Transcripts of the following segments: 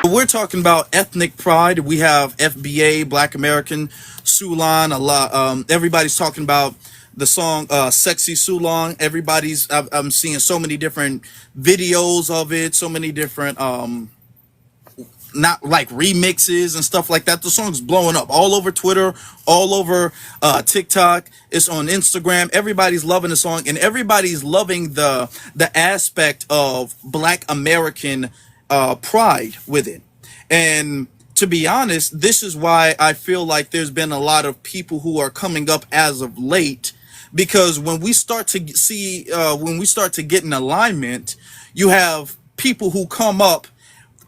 We're talking about ethnic pride. We have FBA, Black American, Soulaan. A lot. Everybody's talking about the song "Sexy Soulaan." I'm seeing so many different videos of it. So many different not like remixes and stuff like that. The song's blowing up all over Twitter, all over TikTok. It's on Instagram. Everybody's loving the song, and everybody's loving the aspect of Black American pride with it. And to be honest, this is why I feel like there's been a lot of people who are coming up as of late, because when we start to when we start to get in alignment, you have people who come up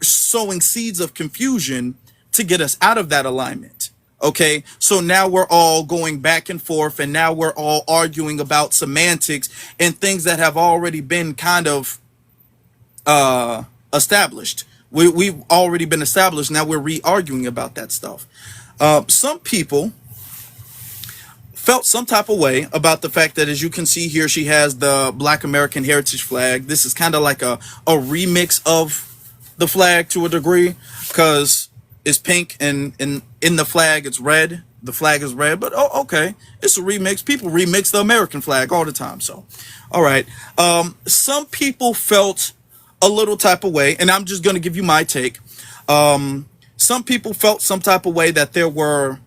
sowing seeds of confusion to get us out of that alignment. Okay, so now we're all going back and forth, and now we're all arguing about semantics and things that have already been kind of established. We've already been established. Now we're re-arguing about that stuff. Some people felt some type of way about the fact that, as you can see here, she has the Black American heritage flag. This is kind of like a remix of the flag to a degree, because it's pink and in the flag it's red. The flag is red, but okay, it's a remix. People remix the American flag all the time. So, all right. Some people felt a little type of way, and I'm just going to give you my take. Some people felt some type of way that there were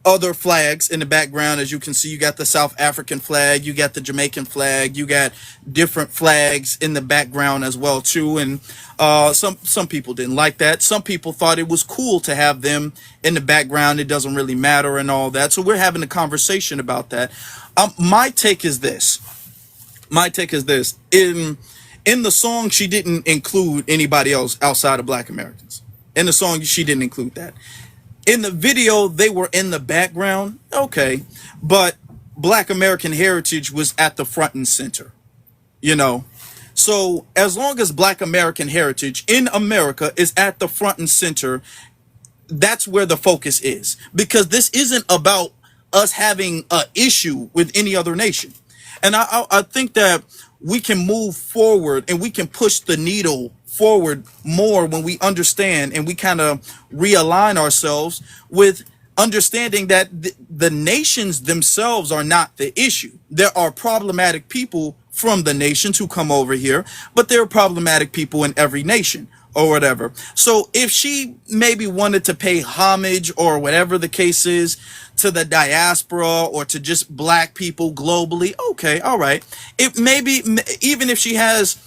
other flags in the background. As you can see, you got the South African flag, you got the Jamaican flag, you got different flags in the background as well too. And some people didn't like that. Some people thought it was cool to have them in the background. It doesn't really matter and all that. So we're having a conversation about that. My take is this. In the song, she didn't include anybody else outside of Black Americans. In the song, she didn't include that. In the video, they were in the background, okay, but Black American heritage was at the front and center, you know. So as long as Black American heritage in America is at the front and center, that's where the focus is, because this isn't about us having an issue with any other nation. And I think that we can move forward and we can push the needle forward more when we understand and we kind of realign ourselves with understanding that the nations themselves are not the issue. There are problematic people from the nations who come over here, but there are problematic people in every nation or whatever. So if she maybe wanted to pay homage or whatever the case is to the diaspora or to just Black people globally, okay, all right. It maybe, even if she has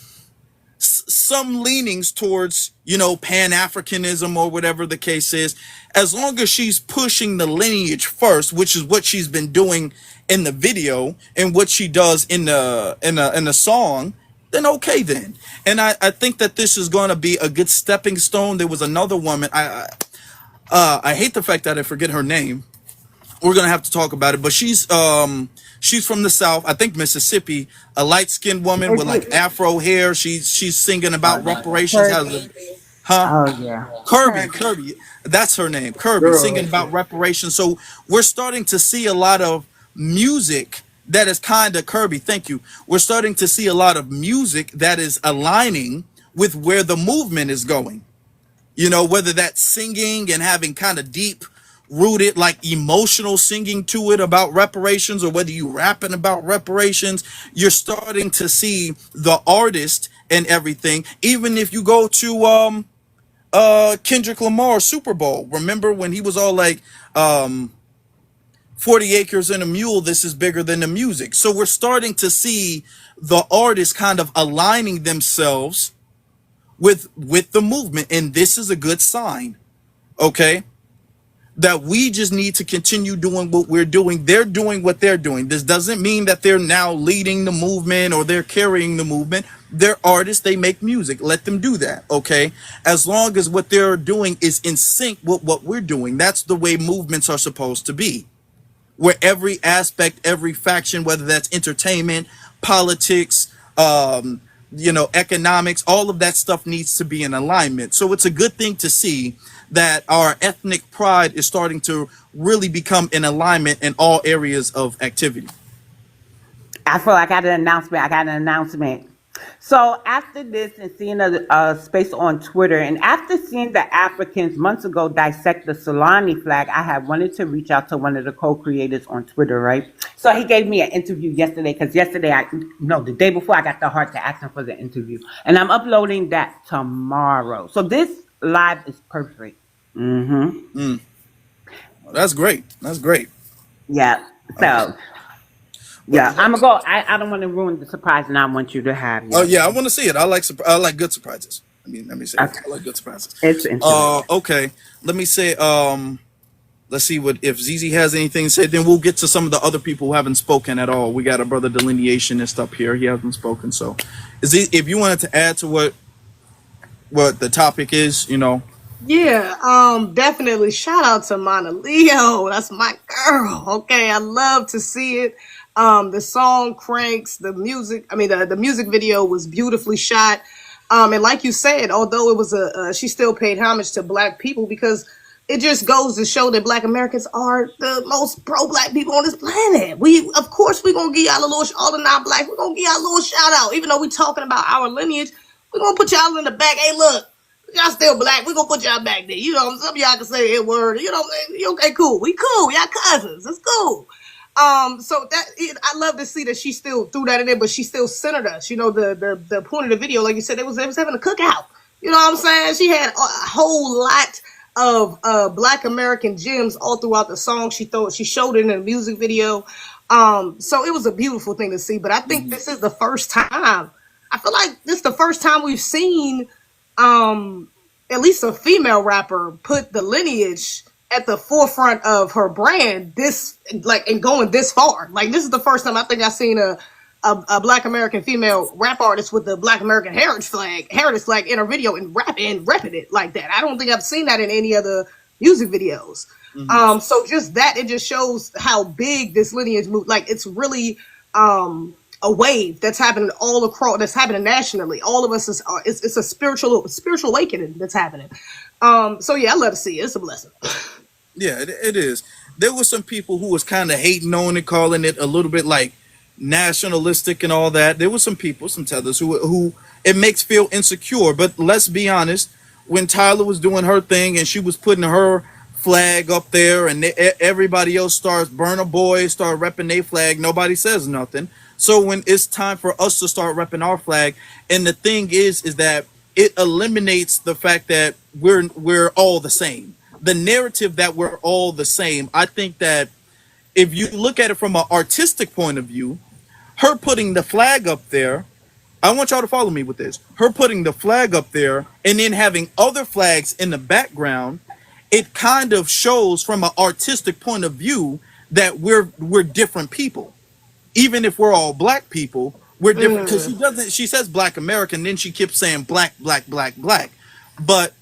some leanings towards, you know, Pan-Africanism or whatever the case is, as long as she's pushing the lineage first, which is what she's been doing in the video and what she does in the song, then okay then. And I think that this is going to be a good stepping stone. There was another woman, I hate the fact that I forget her name. We're gonna have to talk about it, but she's from the South, I think Mississippi, a light-skinned woman with like Afro hair. She's singing about reparations. Huh? Oh yeah. Kirby, that's her name. Kirby, singing about reparations. So we're starting to see a lot of music that is kind of Kirby. Thank you. We're starting to see a lot of music that is aligning with where the movement is going. You know, whether that's singing and having kind of deep rooted like emotional singing to it about reparations, or whether you rapping about reparations, you're starting to see the artist and everything. Even if you go to Kendrick Lamar Super Bowl, remember when he was all like 40 acres and a mule, this is bigger than the music. So we're starting to see the artists kind of aligning themselves with the movement, and this is a good sign, okay? That we just need to continue doing what we're doing. They're doing what they're doing. This doesn't mean that they're now leading the movement or they're carrying the movement. They're artists. They make music. Let them do that, okay? As long as what they're doing is in sync with what we're doing. That's the way movements are supposed to be, where every aspect, every faction, whether that's entertainment, politics, you know, economics, all of that stuff needs to be in alignment. So it's a good thing to see that our ethnic pride is starting to really become in alignment in all areas of activity. I feel like I got an announcement. So after this and seeing a space on Twitter, and after seeing the Africans months ago dissect the Solani flag, I had wanted to reach out to one of the co-creators on Twitter, right? So he gave me an interview yesterday because yesterday no, the day before I got the heart to ask him for the interview, and I'm uploading that tomorrow. So this live is perfect. Mm-hmm. Mm. Well, that's great. That's great. Yeah. Okay. So Well, yeah, I'm gonna go. I don't want to ruin the surprise, and I want you to have oh yours. yeah, I want to see it. I like good surprises. I mean, let me say that. Okay. I like good surprises. It's interesting. Okay. Let me say. Let's see what if ZZ has anything to say. Then we'll get to some of the other people who haven't spoken at all. We got a brother delineationist up here. He hasn't spoken. So, if you wanted to add to what the topic is, you know. Yeah, definitely. Shout out to Monoleo. That's my girl. Okay, I love to see it. The song cranks, the music. I mean, the music video was beautifully shot. And like you said, although it was she still paid homage to Black people because it just goes to show that Black Americans are the most pro-Black people on this planet. Of course, we're gonna give y'all a little, all the non-Black, we're gonna give y'all a little shout out, even though we talking about our lineage. We're gonna put y'all in the back. Hey, look, y'all still Black. We gonna put y'all back there. You know, some of y'all can say a word. You know, okay, cool. We cool. Y'all cousins. It's cool. So I love to see that she still threw that in there, but she still centered us. You know, the point of the video, like you said, they was having a cookout. You know what I'm saying? She had a whole lot of Black American gems all throughout the song. She showed it in the music video. So it was a beautiful thing to see. But I think this is the first time. I feel like this is the first time we've seen at least a female rapper put the lineage at the forefront of her brand this like and going this far. Like this is the first time I think I've seen a Black American female rap artist with the Black American heritage flag in her video and repping it like that. I don't think I've seen that in any other music videos. So just that, it just shows how big this lineage move. Like it's really a wave that's happening all across, that's happening nationally. All of us it's a spiritual awakening that's happening. So yeah, I love to see it. It's a blessing. Yeah, it is. There were some people who was kind of hating on it, calling it a little bit like nationalistic and all that. There were some people, some tethers who it makes feel insecure. But let's be honest, when Tyler was doing her thing and she was putting her flag up there and everybody else starts Burna Boy start repping their flag, nobody says nothing. So when it's time for us to start repping our flag, and the thing is that it eliminates the fact that we're all the same. The narrative that we're all the same. I think that if you look at it from an artistic point of view, her putting the flag up there, I want y'all to follow me with this. Her putting the flag up there and then having other flags in the background, it kind of shows from an artistic point of view that we're different people. Even if we're all Black people, we're different because she says Black American, then she keeps saying black, black, black, black. But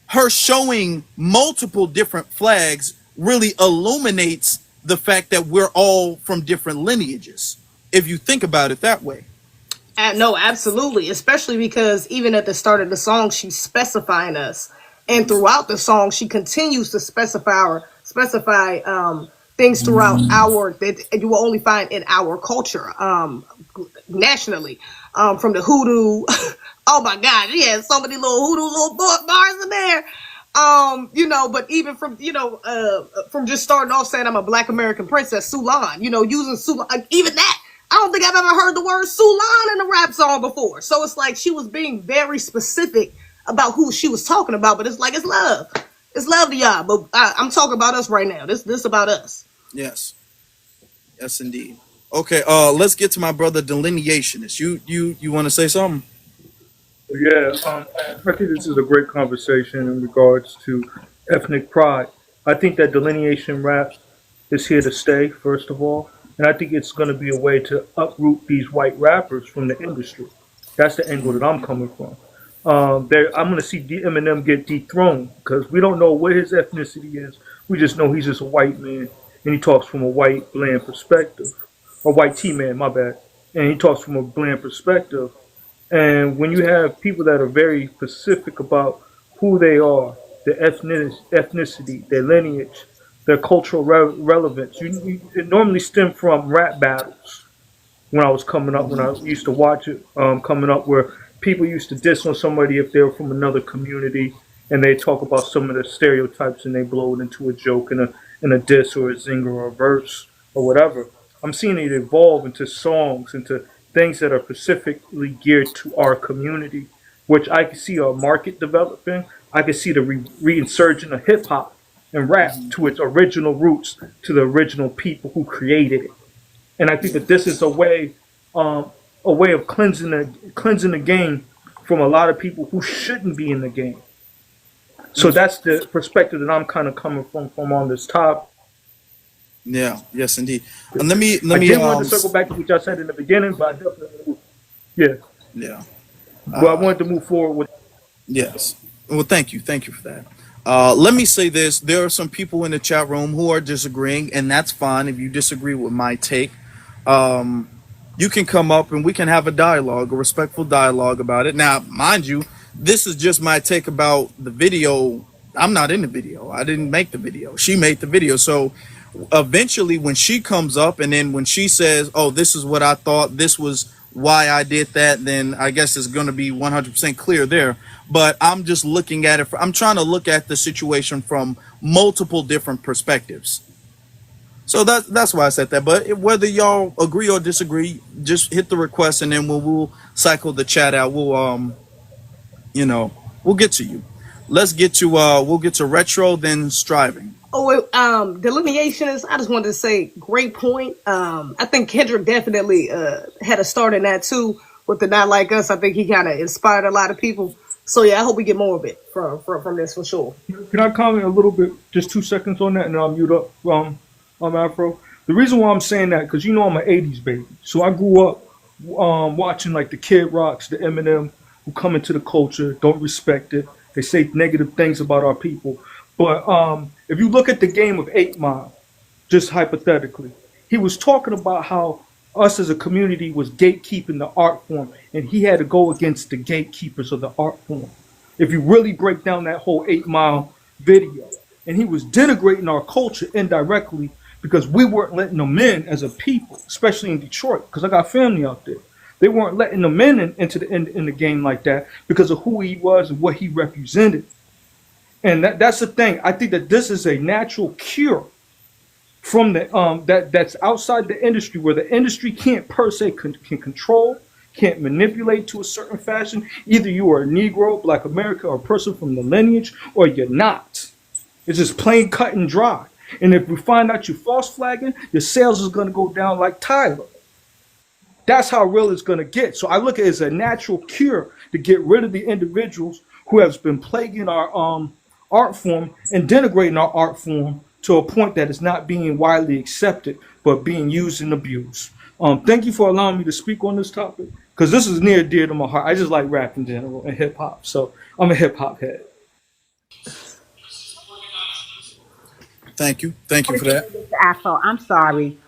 her showing multiple different flags really illuminates the fact that we're all from different lineages, if you think about it that way. No, absolutely. Especially because even at the start of the song, she's specifying us, and throughout the song, she continues to specify things throughout our that you will only find in our culture, nationally, from the hoodoo. Oh my God, she had so many little hoodoo little bars in there. You know, but even from from just starting off saying I'm a Black American princess, Soulaan, you know, using Soulaan, like, even that. I don't think I've ever heard the word Soulaan in a rap song before. So it's like she was being very specific about who she was talking about, but it's like it's love. It's love to y'all. But I'm talking about us right now. This about us. Yes. Yes, indeed. Okay, let's get to my brother delineationist. You want to say something? Yeah, I think this is a great conversation in regards to ethnic pride. I think that delineation rap is here to stay, first of all, and I think it's going to be a way to uproot these white rappers from the industry. That's the angle that I'm coming from. I'm going to see Eminem get dethroned because we don't know what his ethnicity is. We just know he's just a white man, and he talks from a white, bland perspective. A white T-man, my bad. And he talks from a bland perspective. And when you have people that are very specific about who they are, their ethnicity, their lineage, their cultural relevance, it normally stem from rap battles. when I was coming up, when I used to watch it coming up, where people used to diss on somebody if they were from another community, and they talk about some of the stereotypes and they blow it into a joke and a diss or a zinger or a verse or whatever. I'm seeing it evolve into songs, into things that are specifically geared to our community, which I can see a market developing. I can see the reinsurgent of hip hop and rap to its original roots, to the original people who created it. And I think that this is a way of cleansing the game from a lot of people who shouldn't be in the game. So that's the perspective that I'm kind of coming from on this topic. Yeah, yes, indeed. And let me I did want to circle back to what y'all said in the beginning, but I definitely, yeah. yeah. But I wanted to move forward with. Yes. Well, thank you for that. Let me say this: there are some people in the chat room who are disagreeing, and that's fine. If you disagree with my take, you can come up and we can have a dialogue, a respectful dialogue about it. Now, mind you, this is just my take about the video. I'm not in the video. I didn't make the video. She made the video. So eventually when she comes up and then when she says, oh, this is what I thought, this was why I did that, then I guess it's going to be 100% clear there. But I'm just looking at it. I'm trying to look at the situation from multiple different perspectives. So that's why I said that. But whether y'all agree or disagree, just hit the request and then we'll cycle the chat out. We'll get to you. Let's get to we'll get to retro, then striving. Oh, delineation is. I just wanted to say, great point. I think Kendrick definitely had a start in that too with the Not Like Us. I think he kind of inspired a lot of people. So yeah, I hope we get more of it from this for sure. Can I comment a little bit, just 2 seconds on that, and then I'll mute up Afro. The reason why I'm saying that, because I'm an '80s baby, so I grew up watching like the Kid Rocks, the Eminem, who come into the culture, don't respect it. They say negative things about our people. But if you look at the game of 8 Mile, just hypothetically, he was talking about how us as a community was gatekeeping the art form, and he had to go against the gatekeepers of the art form. If you really break down that whole 8 Mile video, and he was denigrating our culture indirectly because we weren't letting them in as a people, especially in Detroit, because I got family out there. They weren't letting them into the game like that because of who he was and what he represented. And that's the thing. I think that this is a natural cure from that's outside the industry, where the industry can't per se can control, can't manipulate to a certain fashion. Either you are a Negro, Black American, or a person from the lineage, or you're not. It's just plain cut and dry. And if we find out you're false flagging, your sales is going to go down like Tyler. That's how real it's going to get. So I look at it as a natural cure to get rid of the individuals who have been plaguing our art form and denigrating our art form to a point that it's not being widely accepted, but being used and abused. Thank you for allowing me to speak on this topic, because this is near and dear to my heart. I just like rap in general and hip hop. So I'm a hip hop head. Thank you for that. Afro, I'm sorry.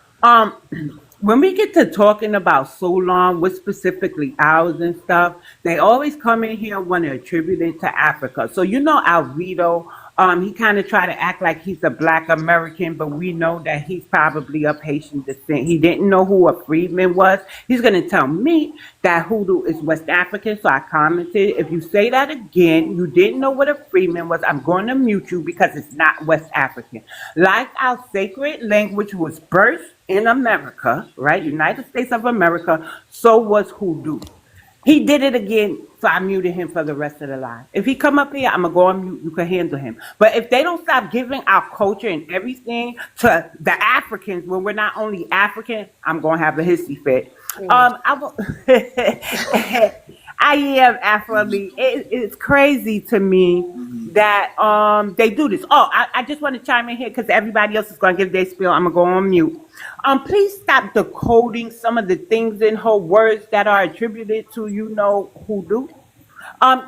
When we get to talking about Soulaan, with specifically ours and stuff, they always come in here and want to attribute it to Africa. So Alvito, he kind of tried to act like he's a Black American, but we know that he's probably of Haitian descent. He didn't know who a freedman was. He's going to tell me that hoodoo is West African, so I commented, if you say that again, you didn't know what a freedman was, I'm going to mute you because it's not West African. Like our sacred language was birthed in America, right? United States of America, so was hoodoo. He did it again, so I muted him for the rest of the live. If he come up here, I'm going to go on mute. You can handle him. But if they don't stop giving our culture and everything to the Africans, when we're not only African, I'm going to have a hissy fit. I am Afro. It's crazy to me that they do this. Oh, I just want to chime in here because everybody else is going to give their spiel. I'm going to go on mute. Please stop decoding some of the things in her words that are attributed to hoodoo.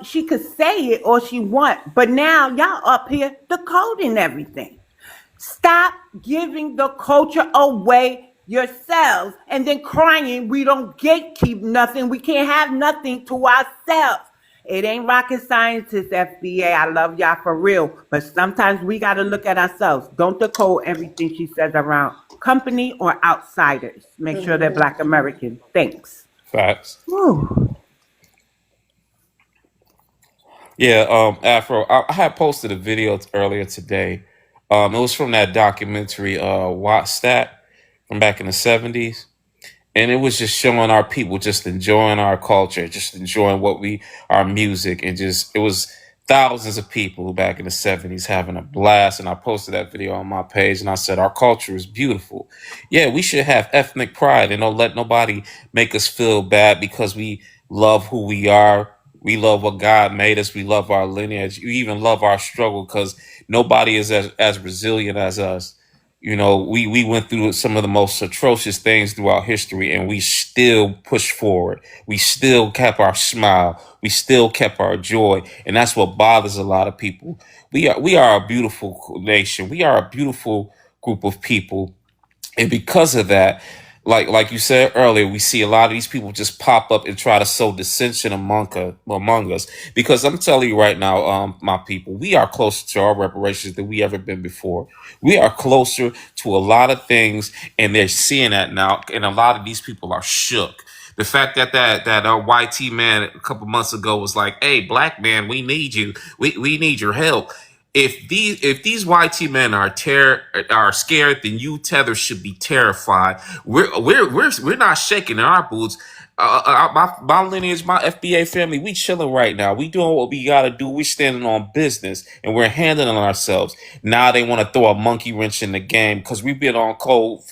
She could say it or she want, but now y'all up here decoding everything. Stop giving the culture away yourselves and then crying we don't gatekeep nothing. We can't have nothing to ourselves. It ain't rocket scientists, FBA. I love y'all for real. But sometimes we got to look at ourselves. Don't decode everything she says around company, or outsiders. Make sure they're Black American. Thanks. Facts. Whew. Yeah, Afro. I had posted a video earlier today. It was from that documentary, Watt from back in the '70s, and it was just showing our people just enjoying our culture, just enjoying our music, and just it was thousands of people back in the '70s having a blast. And I posted that video on my page, and I said our culture is beautiful. Yeah, we should have ethnic pride, and don't let nobody make us feel bad because we love who we are. We love what God made us. We love our lineage. We even love our struggle because nobody is as resilient as us. We went through some of the most atrocious things throughout history, and we still pushed forward. We still kept our smile. We still kept our joy, and that's what bothers a lot of people. We are a beautiful nation. We are a beautiful group of people, and because of that, like you said earlier, we see a lot of these people just pop up and try to sow dissension among us. Because I'm telling you right now, my people, we are closer to our reparations than we ever been before. We are closer to a lot of things, and they're seeing that now. And a lot of these people are shook. The fact that YT man a couple months ago was like, "Hey, black man, we need you. We need your help." If these YT men are scared, then you Tether should be terrified. We're not shaking in our boots. My lineage, my FBA family, we chilling right now. We doing what we gotta do. We standing on business and we're handling ourselves. Now they want to throw a monkey wrench in the game because we've been on cold.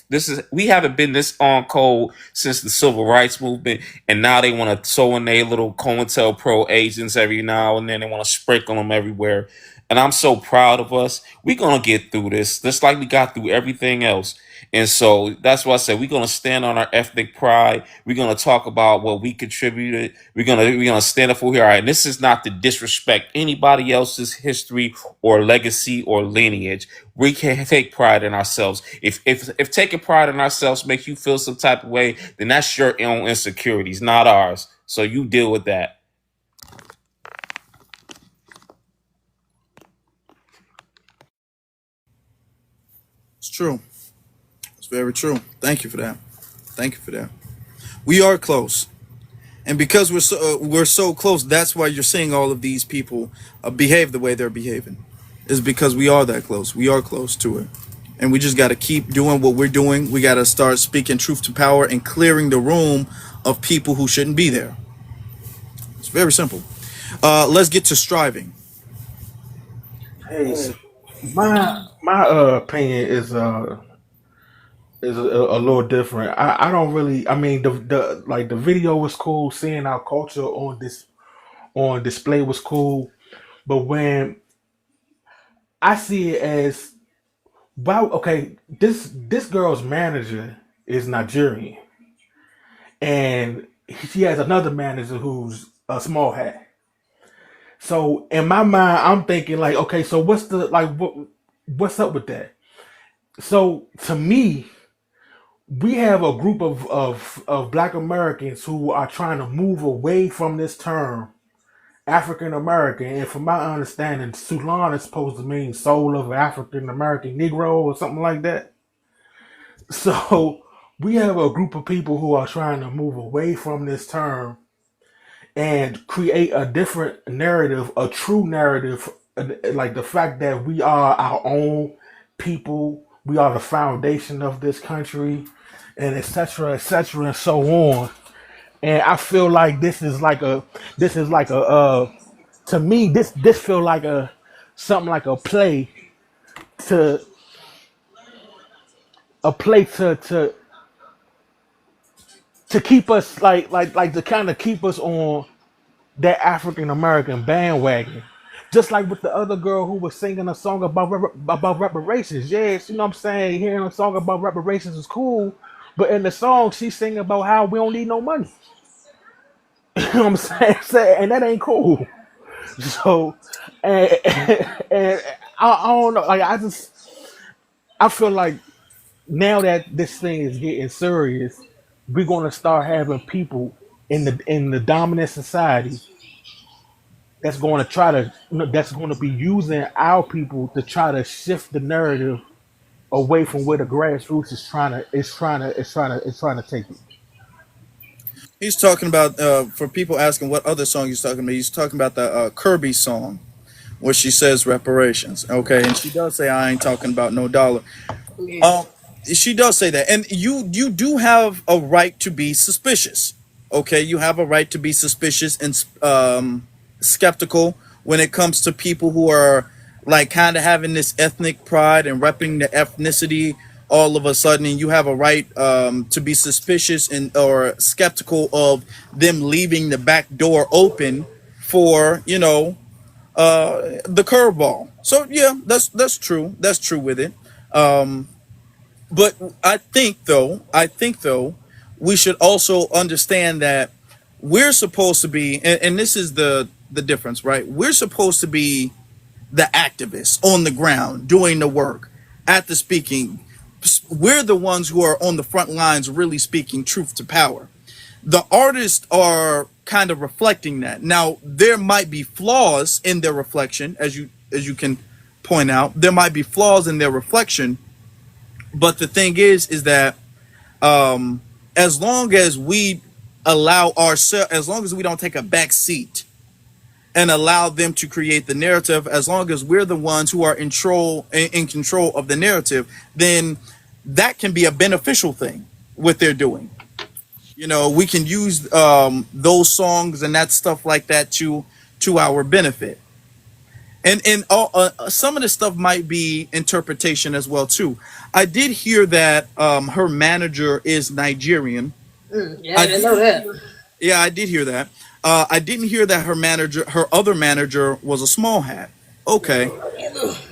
We haven't been this on cold since the civil rights movement, and now they want to throw in their little COINTELPRO agents every now and then. They want to sprinkle them everywhere. And I'm so proud of us. We're gonna get through this, just like we got through everything else. And so that's why I said we're gonna stand on our ethnic pride. We're gonna talk about what we contributed. We're gonna stand up for here. All right, and this is not to disrespect anybody else's history or legacy or lineage. We can take pride in ourselves. If taking pride in ourselves makes you feel some type of way, then that's your own insecurities, not ours. So you deal with that. It's true. It's very true. Thank you for that. Thank you for that. We are close, and because we're so close, that's why you're seeing all of these people behave the way they're behaving. Is because we are that close. We are close to it, and we just got to keep doing what we're doing. We got to start speaking truth to power and clearing the room of people who shouldn't be there. It's very simple. Let's get to striving. Hey, so my opinion is a little different. I don't really. I mean, the video was cool. Seeing our culture on display was cool. But when I see it as, wow, okay, this girl's manager is Nigerian, and she has another manager who's a small hat. So in my mind, I'm thinking like, okay, so what's up with that? So to me, we have a group of Black Americans who are trying to move away from this term African American, and from my understanding, Soulaan is supposed to mean soul of an African American Negro or something like that. So we have a group of people who are trying to move away from this term and create a different narrative, a true narrative, like the fact that we are our own people, we are the foundation of this country, and etc., and so on. And I feel like to me, this feel like something like to a play to keep us like to kind of keep us on that African American bandwagon. Just like with the other girl who was singing a song about reparations. Yes, you know what I'm saying? Hearing a song about reparations is cool, but in the song she's singing about how we don't need no money. You know what I'm saying? And that ain't cool. So, and I don't know. Like I feel like now that this thing is getting serious, we're gonna start having people in the dominant society that's going to be using our people to try to shift the narrative away from where the grassroots is trying to take it. He's talking about for people asking what other song he's talking about. He's talking about the Kirby song where she says reparations. Okay, and she does say I ain't talking about no dollar. Yeah. Um, she does say that, and you do have a right to be suspicious. Okay, you have a right to be suspicious and skeptical when it comes to people who are like kind of having this ethnic pride and repping the ethnicity all of a sudden, and you have a right to be suspicious and or skeptical of them leaving the back door open for the curveball. So yeah, that's true. That's true with it. But I think though, we should also understand that we're supposed to be, and this is the difference, right? We're supposed to be the activists on the ground doing the work at the speaking. We're the ones who are on the front lines really speaking truth to power. The artists are kind of reflecting that. Now there might be flaws in their reflection, as you can point out. There might be flaws in their reflection, but the thing is that as long as we allow ourselves, as long as we don't take a back seat and allow them to create the narrative, as long as we're the ones who are in control of the narrative, then that can be a beneficial thing what they're doing. We can use those songs and that stuff like that to our benefit. And all, some of the stuff might be interpretation as well too. I did hear that her manager is Nigerian. Yeah, I I didn't did know that. hear, yeah, I did hear that. I didn't hear that her other manager was a small hat. Okay.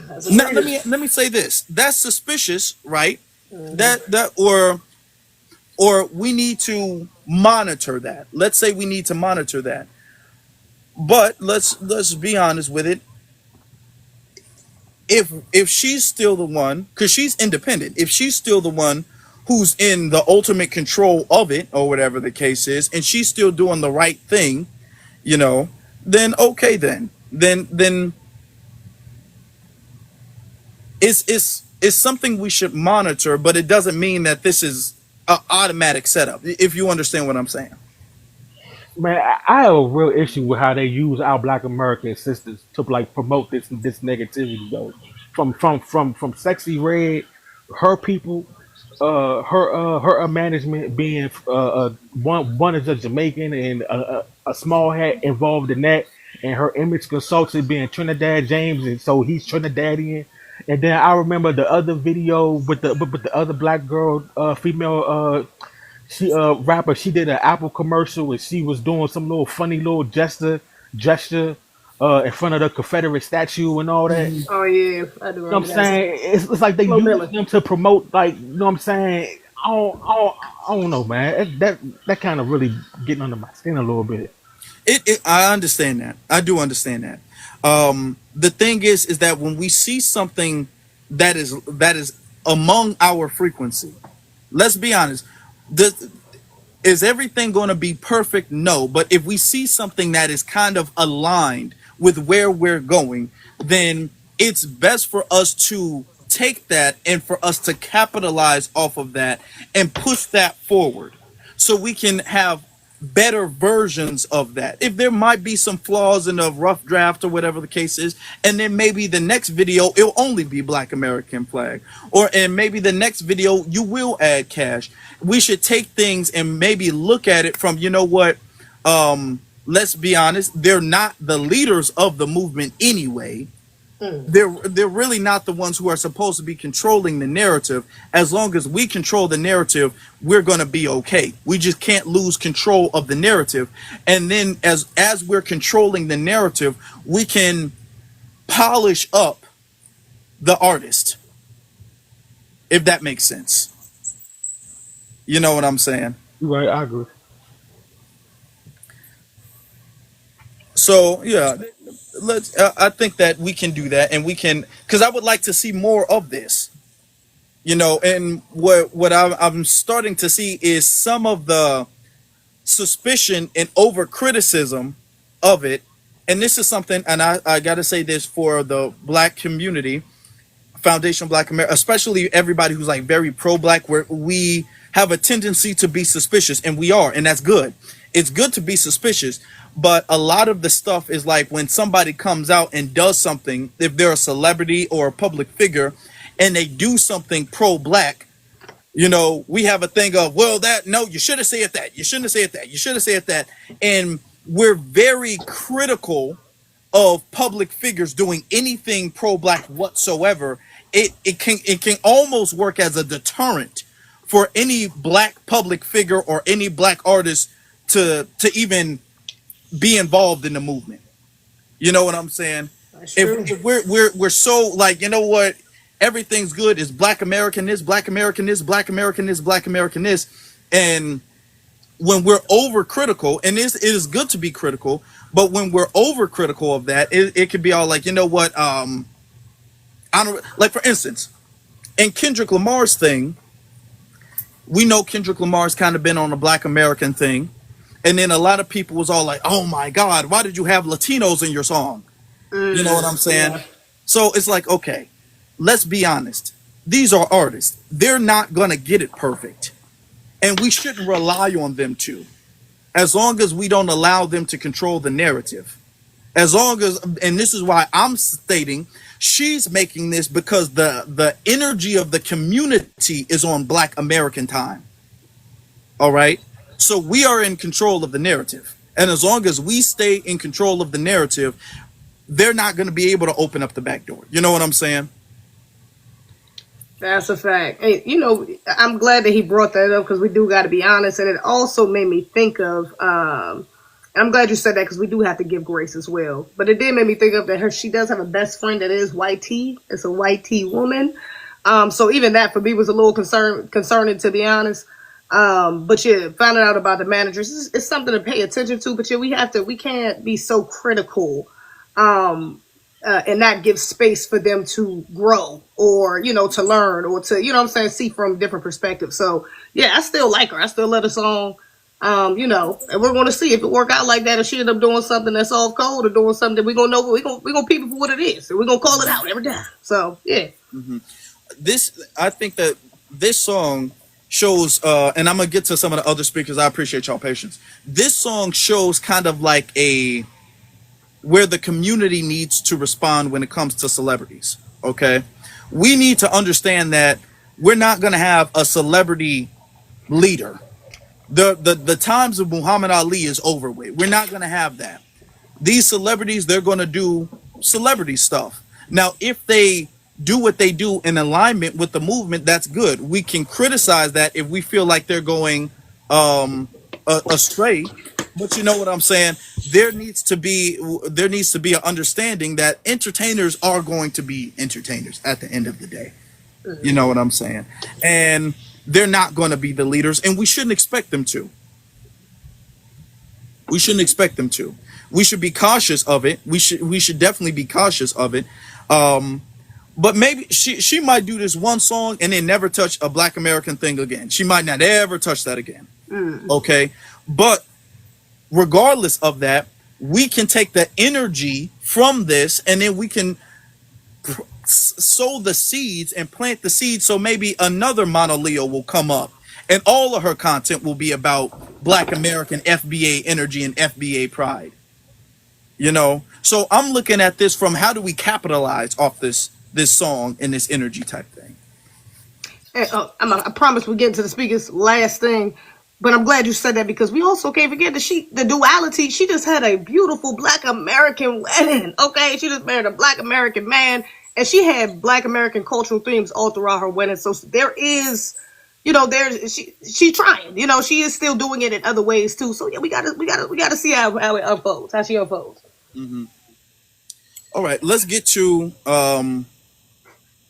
That's a Now let crazy. me say this. That's suspicious, right? Or we need to monitor that. Let's say we need to monitor that. But let's be honest with it. If she's still the one, because she's independent, if she's still the one who's in the ultimate control of it, or whatever the case is, and she's still doing the right thing, you know, then okay, then it's something we should monitor, but it doesn't mean that this is an automatic setup. If you understand what I'm saying. Man, I have a real issue with how they use our Black American sisters to like promote this negativity though. From Sexy Red, her people, her management being one is a Jamaican and a small hat involved in that, and her image consultant being Trinidad James, and so he's Trinidadian. And then I remember the other video with the other black girl, female she rapper. She did an Apple commercial and she was doing some little funny little gesture in front of the Confederate statue and all that. Oh yeah, I do You know what remember I'm that. saying? It's like they Flo use Milli. them to promote, like, you know what I'm saying? I don't know, man. That kind of really getting under my skin a little bit. I understand that. I do understand that. The thing is that when we see something that is among our frequency, let's be honest. The, is everything going to be perfect? No. But if we see something that is kind of aligned with where we're going, then it's best for us to take that and for us to capitalize off of that and push that forward so we can have better versions of that. If there might be some flaws in a rough draft or whatever the case is, and then maybe the next video it'll only be Black American flag, or and maybe the next video you will add cash. We should take things and maybe look at it from, what, let's be honest, they're not the leaders of the movement anyway. They're really not the ones who are supposed to be controlling the narrative. As long as we control the narrative, we're going to be okay. We just can't lose control of the narrative. And then as we're controlling the narrative, we can polish up the artist, if that makes sense. You know what I'm saying? You right, I agree. So yeah, let's. I think that we can do that, and we can, because I would like to see more of this. And what I'm starting to see is some of the suspicion and over criticism of it. And this is something, and I got to say this for the Black community. Foundation Black America, especially everybody who's like very pro-black, where we have a tendency to be suspicious, and we are, and that's good. It's good to be suspicious, but a lot of the stuff is like when somebody comes out and does something, if they're a celebrity or a public figure, and they do something pro-black, we have a thing of, well, that, no, you should have said that, you shouldn't have said that, you should have said that, and we're very critical of public figures doing anything pro-black whatsoever. It can almost work as a deterrent for any black public figure or any black artist to even be involved in the movement. You know what I'm saying? That's true. If we're so like, you know what, everything's good is Black American this, Black American this, Black American this, Black American this, and when we're overcritical, and it is good to be critical, but when we're overcritical of that, it could be all like, you know what, I don't like, for instance, in Kendrick Lamar's thing, we know Kendrick Lamar's kind of been on a Black American thing, and then a lot of people was all like, oh my God, why did you have Latinos in your song? You know what I'm saying? Yeah. So it's like, okay, let's be honest. These are artists. They're not gonna get it perfect, and we shouldn't rely on them to, as long as we don't allow them to control the narrative. As long as, and this is why I'm stating she's making this, because the energy of the community is on Black American time. All right, so we are in control of the narrative, and as long as we stay in control of the narrative, they're not going to be able to open up the back door. You know what I'm saying? That's a fact. Hey, I'm glad that he brought that up because we do got to be honest, and it also made me think of. And I'm glad you said that because we do have to give grace as well. But it did make me think of that she does have a best friend that is white T. It's a white T woman. So even that for me was a little concerning, to be honest. But yeah, finding out about the managers is something to pay attention to. But yeah, we can't be so critical. And not give space for them to grow or, to learn or to, what I'm saying, see from different perspectives. So yeah, I still like her. I still love the song. And we're going to see if it work out like that, or she end up doing something that's off code or doing something that we're going to know, we're going to peep it for what it is. And we're going to call it out every time. So yeah. I think that this song shows, and I'm going to get to some of the other speakers. I appreciate y'all patience. This song shows kind of like where the community needs to respond when it comes to celebrities. Okay, we need to understand that we're not going to have a celebrity leader. The times of Muhammad Ali is over with. We're not going to have that. These celebrities, they're going to do celebrity stuff. Now, if they do what they do in alignment with the movement, that's good. We can criticize that if we feel like they're going astray. But you know what I'm saying? There needs to be an understanding that entertainers are going to be entertainers at the end of the day. You know what I'm saying? And they're not going to be the leaders, and we shouldn't expect them to. We shouldn't expect them to. We should be cautious of it. We should definitely be cautious of it. But maybe she might do this one song and then never touch a Black American thing again. She might not ever touch that again. Okay, but regardless of that, we can take the energy from this, and then we can sow the seeds and plant the seeds, so maybe another Monoleo will come up, and all of her content will be about Black American FBA energy and FBA pride. So I'm looking at this from, how do we capitalize off this song and this energy type thing. And, I promise we'll get into the speakers last thing, but I'm glad you said that because we also can't forget that the duality. She just had a beautiful Black American wedding. Okay, she just married a Black American man, and she had Black American cultural themes all throughout her wedding. So there is, she's trying. She is still doing it in other ways too. So yeah, we gotta see how it unfolds, how she unfolds. All right, let's get to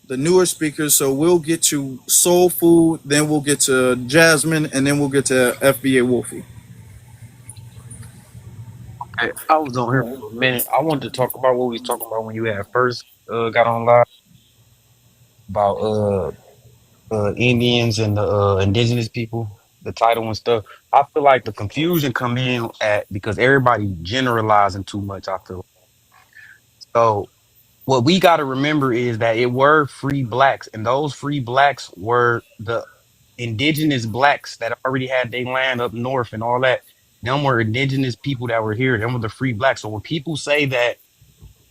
the newer speakers. So we'll get to Soul Food, then we'll get to Jasmine, and then we'll get to FBA Wolfie. I was on here for a minute. I wanted to talk about what we was talking about when you had first got on live about Indians and the indigenous people, the title and stuff. I feel like the confusion come in at because everybody generalizing too much. I feel so. what we got to remember is that it were free blacks, and those free blacks were the indigenous blacks that already had their land up north and all that. Them were indigenous people that were here. Them were the free blacks. So when people say that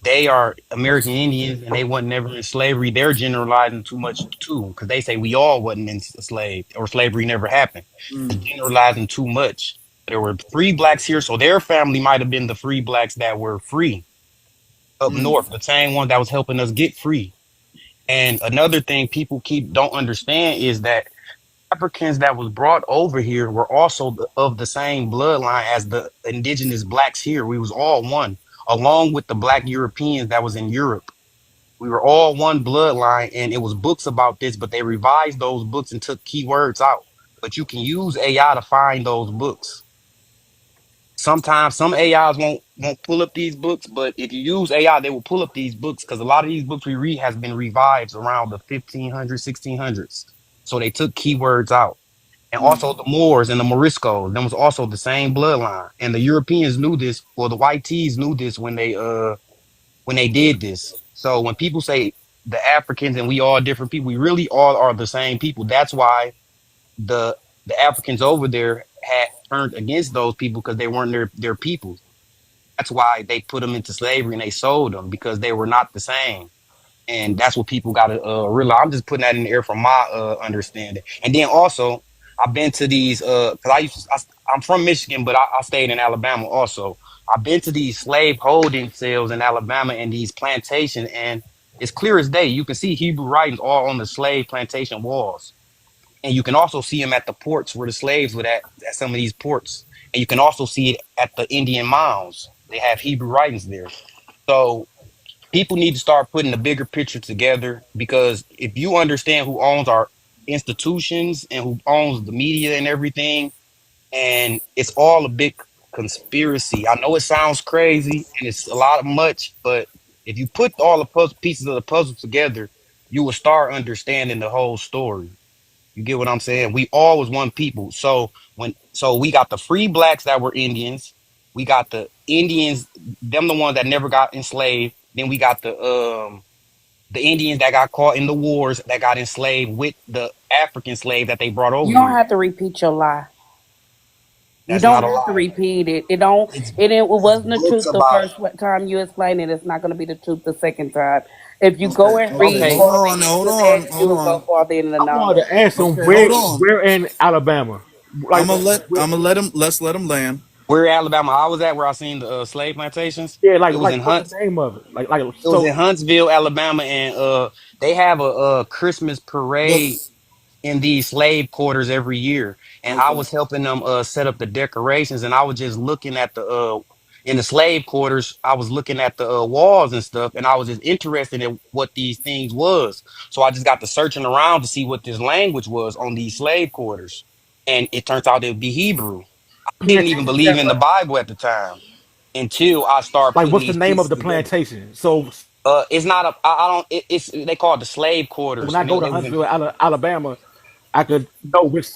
they are American Indians and they wasn't never in slavery, they're generalizing too much too, because they say we all wasn't enslaved or slavery never happened. They're generalizing too much. There were free blacks here, so their family might have been the free blacks that were free up north, the same one that was helping us get free. And another thing people keep don't understand is that Africans that was brought over here were also of the same bloodline as the indigenous blacks here. We was all one, along with the black Europeans that was in Europe. We were all one bloodline, and it was books about this, but they revised those books and took keywords out. But you can use AI to find those books. Sometimes some AIs won't pull up these books, but if you use AI, they will pull up these books because a lot of these books we read has been revised around the 1500s, 1600s. So they took keywords out. And also the Moors and the Moriscos, them was also the same bloodline. And the Europeans knew this, or the white tees knew this when they did this. So when people say the Africans and we all different people, we really all are the same people. That's why the the Africans over there had turned against those people because they weren't their people. That's why they put them into slavery and they sold them because they were not the same. And that's what people got to realize. I'm just putting that in the air from my understanding. And then also, I've been to these because I'm from Michigan, but I stayed in Alabama also. I've been to these slave holding cells in Alabama and these plantations, and it's clear as day. You can see Hebrew writings all on the slave plantation walls, and you can also see them at the ports where the slaves were at some of these ports, and you can also see it at the Indian mounds. They have Hebrew writings there. So people need to start putting the bigger picture together because if you understand who owns our institutions and who owns the media and everything, and it's all a big conspiracy. I know it sounds crazy and it's a lot of much, but if you put all the pieces of the puzzle together, you will start understanding the whole story. You get what I'm saying? We all was one people. So we got the free blacks that were Indians. We got the Indians, them the ones that never got enslaved. Then we got the Indians that got caught in the wars that got enslaved with the African slave that they brought You over don't here. have to repeat your lie. You That's not don't a have to lie. repeat it. It don't. It's It it's wasn't the books truth the about first time you explain it. It's not going to be the truth the second time. If you go Okay, and okay. read okay. Hold farther on, hold into on, that, you hold will go on. farther in the I wanted knowledge. to ask him Okay, hold on. where in Alabama, like where, I'm gonna let him. Let's let him land. Where Alabama I was at, where I seen the slave plantations, yeah, it was in what's the Hunt. name of it? It was in So Huntsville, Alabama, and they have a Christmas But parade in these slave quarters every year, and I okay, was helping them set up the decorations, and I was just looking at the in the slave quarters. I was looking at the walls and stuff, and I was just interested in what these things was. So I just got to searching around to see what this language was on these slave quarters, and it turns out it would be Hebrew. I didn't even plantation believe that in the Bible at the time until I started putting what's the these name of pieces the together. plantation? So It's not a. I don't. It's they call it the slave when quarters, I and go to they was in. Huntsville, Alabama, I could know which.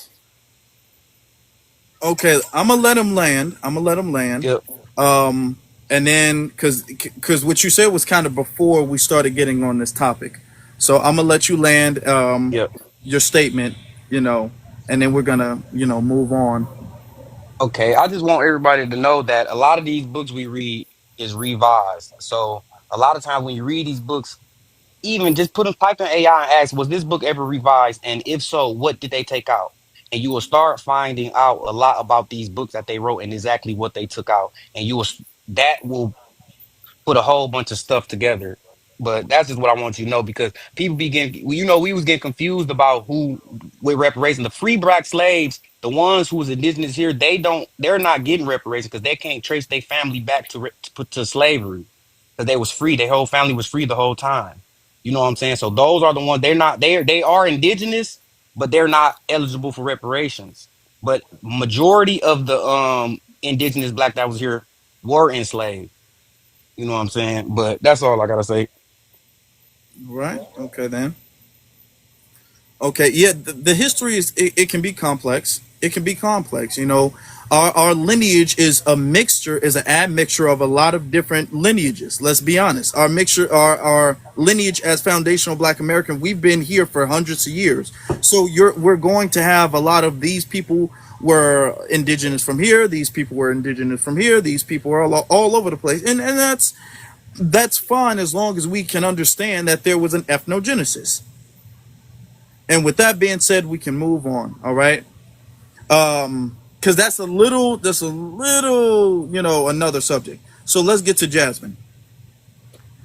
okay. I'm gonna let him land. I'm gonna let him land. Yep. Um, and then because what you said was kind of before we started getting on this topic, so I'm gonna let you land Yep. your statement. You know, and then we're gonna move on. Okay. I just want everybody to know that a lot of these books we read is revised. So a lot of times when you read these books, even just put them type in AI and ask, was this book ever revised? And if so, what did they take out? And you will start finding out a lot about these books that they wrote and exactly what they took out. And that will put a whole bunch of stuff together. But that's just what I want you to know because people be getting, well, we was getting confused about who with reparations. The free black slaves, the ones who was indigenous here, they're not getting reparations because they can't trace their family back to slavery because they was free. Their whole family was free the whole time. You know what I'm saying? So those are the ones they are indigenous, but they're not eligible for reparations. But majority of the indigenous black that was here were enslaved. You know what I'm saying? But that's all I gotta say. Right. Okay then. Okay. Yeah. The history is it can be complex. It can be complex. Our lineage is a mixture, is an admixture of a lot of different lineages. Let's be honest. Our lineage as foundational Black American, we've been here for hundreds of years. So we're going to have a lot of these people were indigenous from here. These people were indigenous from here. These people are all over the place, and that's fine as long as we can understand that there was an ethnogenesis. And with that being said, we can move on. All right. Because that's a little, another subject. So let's get to Jasmine.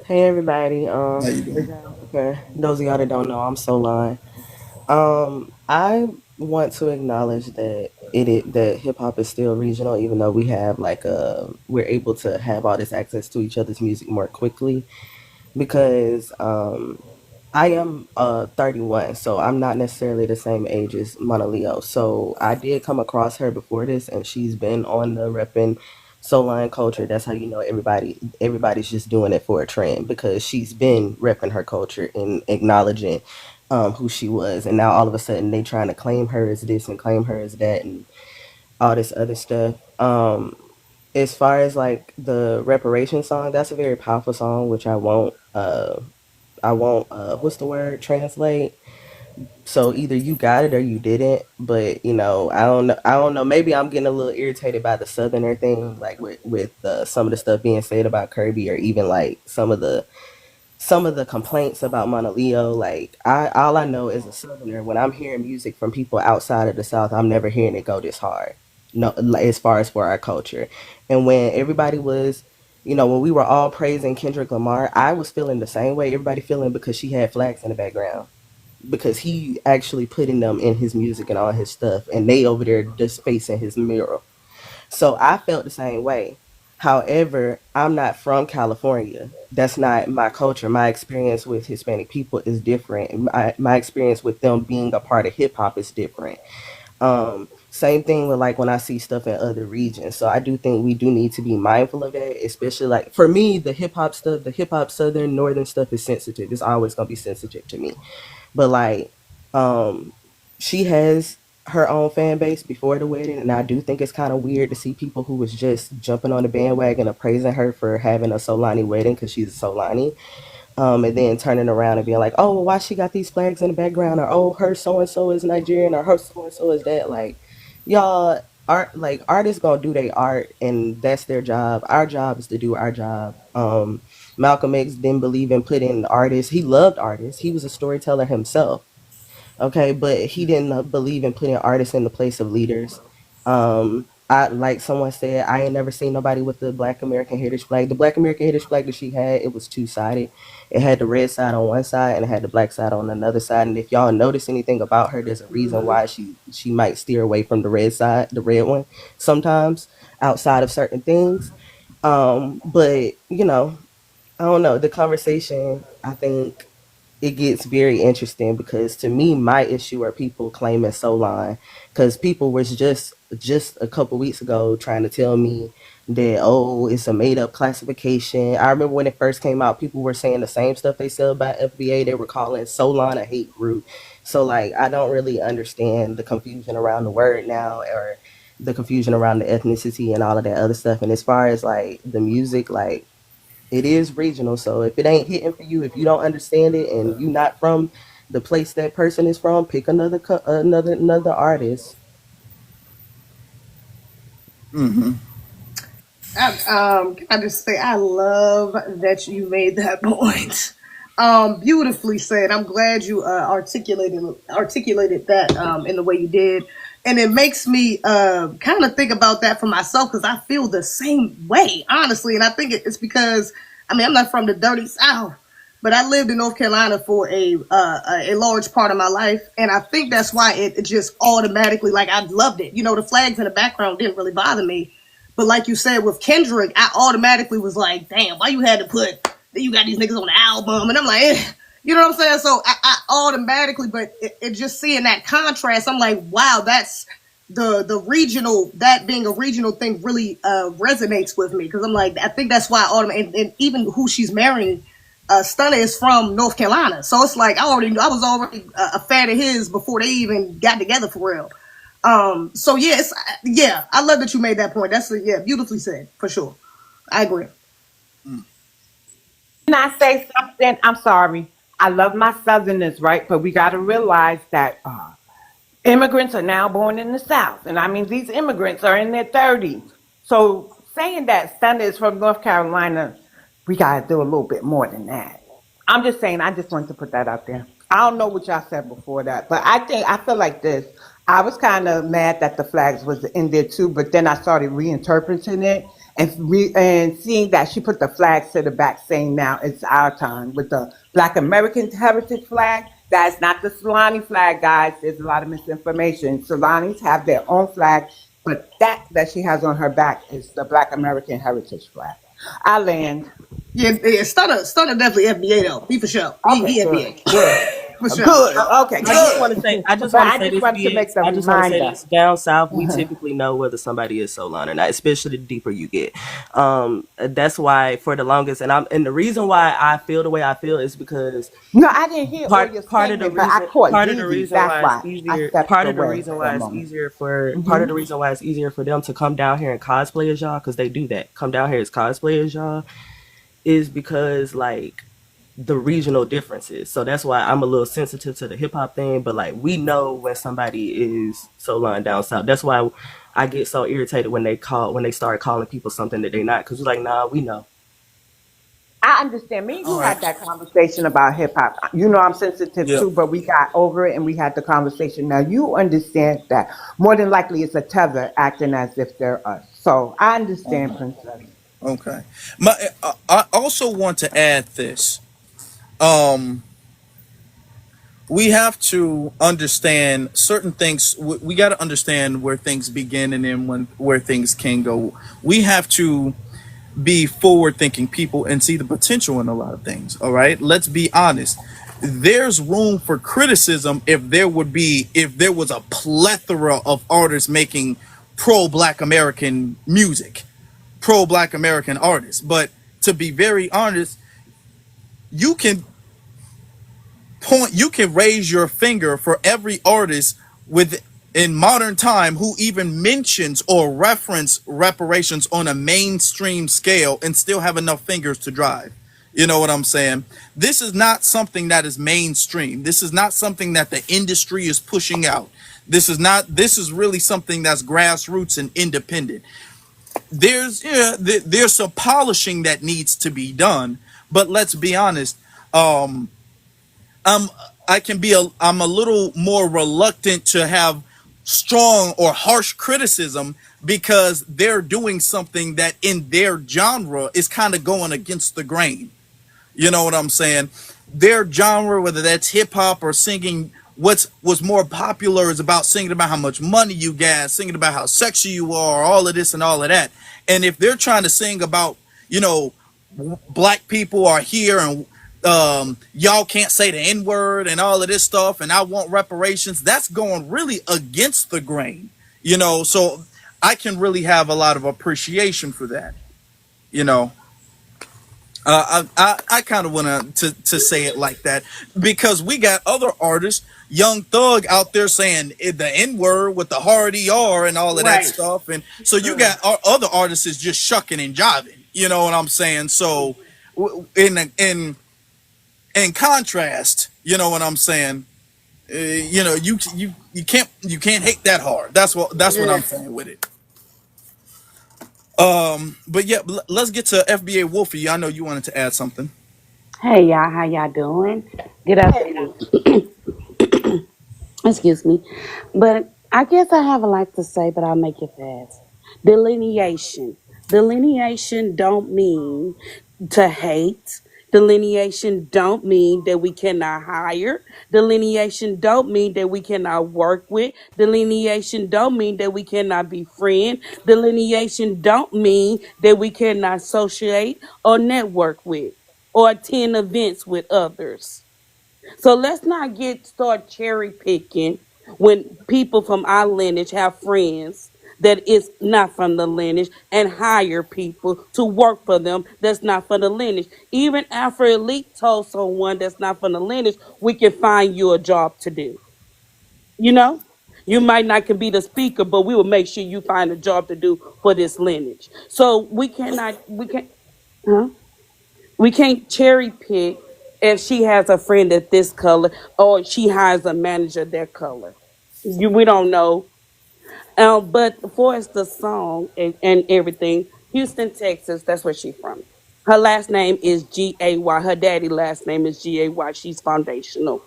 Hey everybody. How you doing? For those of y'all that don't know, I'm Soulaan. I want to acknowledge that that hip hop is still regional, even though we have we're able to have all this access to each other's music more quickly because I am 31, so I'm not necessarily the same age as Monoleo. So I did come across her before this, and she's been on the repping soul line culture. That's how you know everybody's just doing it for a trend because she's been repping her culture and acknowledging who she was, and now all of a sudden they trying to claim her as this and claim her as that and all this other stuff. As far as like the reparation song, that's a very powerful song, which I won't what's the word translate. So either you got it or you didn't. But I don't know, maybe I'm getting a little irritated by the southerner thing, like with some of the stuff being said about Kirby, or even like some of the complaints about Monoleo. Like all I know as a southerner, when I'm hearing music from people outside of the South, I'm never hearing it go this hard. No, like, as far as for our culture. And when everybody was, when we were all praising Kendrick Lamar, I was feeling the same way everybody feeling because she had flags in the background, because he actually putting them in his music and all his stuff, and they over there just facing his mural. So I felt the same way. However, I'm not from California. That's not my culture. My experience with Hispanic people is different. My experience with them being a part of hip hop is different. Same thing with like when I see stuff in other regions. So I do think we do need to be mindful of that, especially like for me, the hip hop stuff, the hip hop southern northern stuff is sensitive. It's always gonna be sensitive to me. But like, um, she has her own fan base before the wedding, and I do think it's kind of weird to see people who was just jumping on the bandwagon of praising her for having a Solani wedding because she's a Solani, and then turning around and being like, "Oh, well, why she got these flags in the background?" Or, "Oh, her so and so is Nigerian," or, "Her so and so is that." Like, y'all artists gonna do their art, and that's their job. Our job is to do our job. Malcolm X didn't believe in putting artists. He loved artists. He was a storyteller himself. Okay, but he didn't believe in putting artists in the place of leaders. I like someone said, I ain't never seen nobody with the Black American Heritage flag. The Black American Heritage flag that she had, it was two sided. It had the red side on one side and it had the black side on another side. And if y'all notice anything about her, there's a reason why she might steer away from the red side, the red one, sometimes outside of certain things. But I don't know. The conversation, I think it gets very interesting because to me, my issue are people claiming Solon, because people was just a couple weeks ago trying to tell me that, oh, it's a made up classification. I remember when it first came out, people were saying the same stuff they said about FBA. They were calling Solon a hate group. So like, I don't really understand the confusion around the word now, or the confusion around the ethnicity and all of that other stuff. And as far as like the music, like, it is regional. So if it ain't hitting for you, if you don't understand it, and you not from the place that person is from, pick another artist. Can I just say I love that you made that point. Beautifully said. I'm glad you articulated that in the way you did, and it makes me kind of think about that for myself because I feel the same way, honestly. And I think it's because I'm not from the dirty South, but I lived in North Carolina for a large part of my life, and I think that's why it just automatically, like, I loved it. The flags in the background didn't really bother me, but like you said with Kendrick, I automatically was like, damn, why you had to put that you got these niggas on the album? And I'm like, you know what I'm saying? So I automatically, but it just seeing that contrast, I'm like, wow, that's the regional, that being a regional thing really resonates with me, because I'm like, I think that's why and even who she's marrying, Stunner is from North Carolina, so it's like I already knew, I was already a fan of his before they even got together for real. So yes, yeah, I love that you made that point. That's yeah, beautifully said for sure. I agree. Can I say something? I'm sorry. I love my Southerners, right? But we got to realize that immigrants are now born in the South. And I mean, these immigrants are in their 30s. So saying that Stunner is from North Carolina, we got to do a little bit more than that. I'm just saying, I just wanted to put that out there. I don't know what y'all said before that, but I feel like this. I was kind of mad that the flags was in there too, but then I started reinterpreting it and seeing that she put the flags to the back, saying now it's our time with the Black American Heritage flag. That's not the Solani flag, guys. There's a lot of misinformation. Solanis have their own flag, but that she has on her back is the Black American Heritage flag. I land. Yeah, yeah. Stunner definitely FBA though. He for sure. Okay, He good, FBA good, for sure. good. Okay, good. I just But want to I say just this, wanted to make BX. the I just want to say reminder. this. Down south, we typically know whether somebody is Solon or not, especially the deeper you get. That's why for the longest, and the reason why I feel the way I feel is because No, I didn't hear all your part of the segment, but I reason caught part of the ZZ. reason That's why it's why I easier stepped part of the away reason for a why it's moment. easier for part of Hmm. the reason why it's easier for them to come down here and cosplay as y'all, because they do that, come down here as cosplay as y'all, is because like the regional differences. So that's why I'm a little sensitive to the hip hop thing. But like we know when somebody is Solon down south. That's why I get so irritated when they start calling people something that they're not. Because we're like, nah, we know. I understand. Me and All you right. had that conversation about hip hop. You know I'm sensitive Yeah. too, but we got over it and we had the conversation. Now you understand that more than likely it's a tether acting as if they're us. So I understand, Princess. Okay. I also want to add this. Um, we have to understand certain things. We got to understand where things begin and then where things can go. We have to be forward thinking people and see the potential in a lot of things. All right. Let's be honest. There's room for criticism if there was a plethora of artists making pro black American music, pro black American artists. But to be very honest, you can you can raise your finger for every artist with in modern time who even mentions or reference reparations on a mainstream scale and still have enough fingers to drive. You know what I'm saying? This is not something that is mainstream. This is not something that the industry is pushing out. This is really something that's grassroots and independent. There's some polishing that needs to be done, but let's be honest. I'm I'm a little more reluctant to have strong or harsh criticism because they're doing something that in their genre is kind of going against the grain. You know what I'm saying? Their genre, whether that's hip hop or singing, what's more popular is about singing about how much money you got, singing about how sexy you are, all of this and all of that. And if they're trying to sing about, you know, black people are here and y'all can't say the N word and all of this stuff, and I want reparations, that's going really against the grain, you know. So I can really have a lot of appreciation for that, you know. I kind of want to say it like that because we got other artists, Young Thug out there saying the N word with the hard ER and all of that Right. stuff, and so you got other artists is just shucking and jiving. You know what I'm saying? So in contrast, you know what I'm saying? You know you can't hate that hard. That's what I'm Yeah. saying with it. But yeah, let's get to FBA Wolfie. I know you wanted to add something. Hey y'all, how y'all doing? Good afternoon. Excuse me. But I guess I have a lot to say, but I'll make it fast. Delineation. Delineation don't mean to hate. Delineation don't mean that we cannot hire. Delineation don't mean that we cannot work with. Delineation don't mean that we cannot be friends. Delineation don't mean that we cannot associate or network with or attend events with others. So let's not get start cherry picking when people from our lineage have friends that is not from the lineage and hire people to work for them that's not from the lineage. Even after Elite told someone that's not from the lineage, we can find you a job to do. You know? You might not can be the speaker, but we will make sure you find a job to do for this lineage. So huh? We can't cherry pick if she has a friend at this color or she hires a manager that color. We don't know. But for as the song and everything, Houston, Texas, that's where she's from. Her last name is Gay. Her daddy last name is Gay. She's foundational.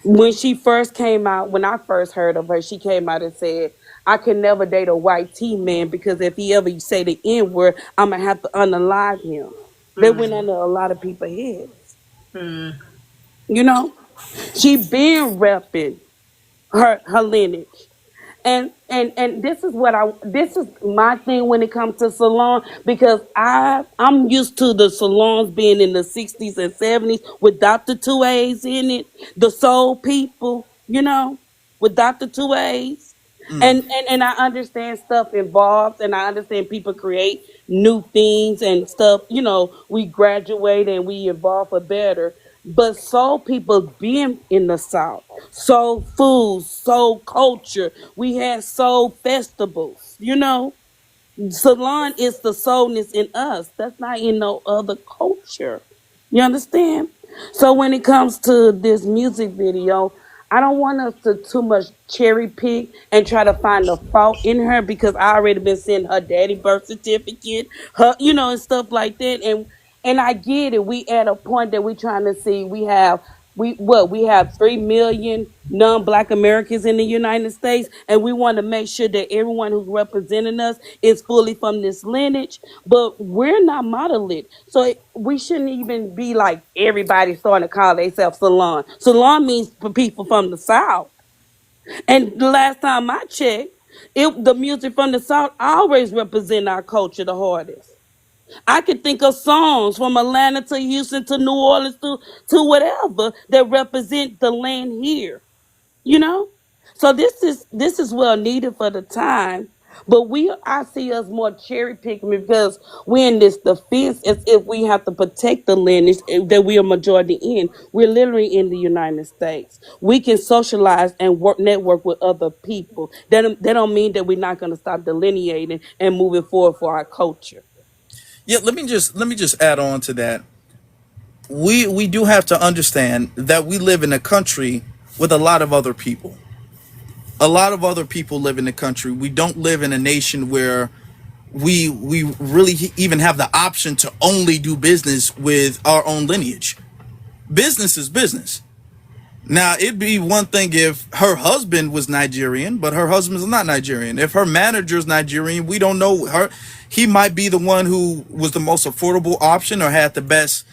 When she first came out, when I first heard of her, she came out and said, I can never date a white T man because if he ever say the N word, I'm gonna have to unalive him. That went under a lot of people's heads. You know, she been repping her lineage. And this is my thing when it comes to salon because I'm used to the salons being in the 60s and 70s with Dr. Two A's in it, the soul people, with Dr. Two A's. And I understand stuff involves and I understand people create new things and stuff, we graduate and we evolve for better. But soul people being in the South, soul foods, soul culture. We had soul festivals. Salon is the soulness in us. That's not in no other culture. You understand? So when it comes to this music video, I don't want us to too much cherry pick and try to find a fault in her because I already been seeing her daddy birth certificate, her, and stuff like that. And I get it. We at a point that we trying to see we have 3 million non-black Americans in the United States, and we want to make sure that everyone who's representing us is fully from this lineage. But we're not modeled, so we shouldn't even be like everybody starting to call themselves salon. Salon means for people from the South, and the last time I checked, the music from the South always represent our culture the hardest. I could think of songs from Atlanta to Houston to New Orleans to whatever that represent the land here, you know? So this is well needed for the time. But I see us more cherry picking because we're in this defense as if we have to protect the lineage that we are majority in. We're literally in the United States. We can socialize and network with other people. That don't mean that we're not going to stop delineating and moving forward for our culture. Yeah, let me just add on to that. We do have to understand that we live in a country with a lot of other people. A lot of other people live in the country. We don't live in a nation where we really even have the option to only do business with our own lineage. Business is business. Now, it'd be one thing if her husband was Nigerian, but her husband's not Nigerian. If her manager's Nigerian, we don't know her. He might be the one who was the most affordable option or had the best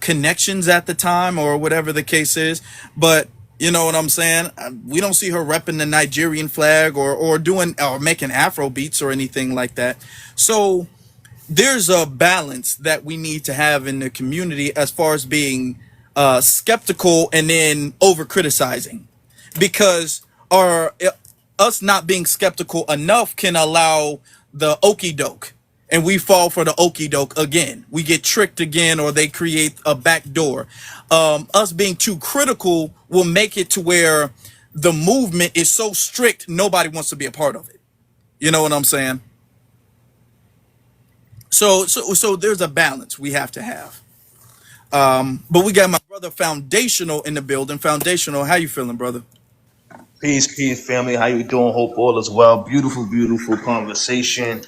connections at the time or whatever the case is. But you know what I'm saying? We don't see her repping the Nigerian flag or doing or making Afro beats or anything like that. So there's a balance that we need to have in the community as far as being skeptical and then over criticizing, because us not being skeptical enough can allow the okey doke, and we fall for the okey doke again. We get tricked again, or they create a back door. Us being too critical will make it to where the movement is so strict nobody wants to be a part of it. You know what I'm saying? So there's a balance we have to have. But we got my brother Foundational in the building. Foundational, how you feeling, brother? Peace, family. How you doing? Hope all is well. Beautiful conversation.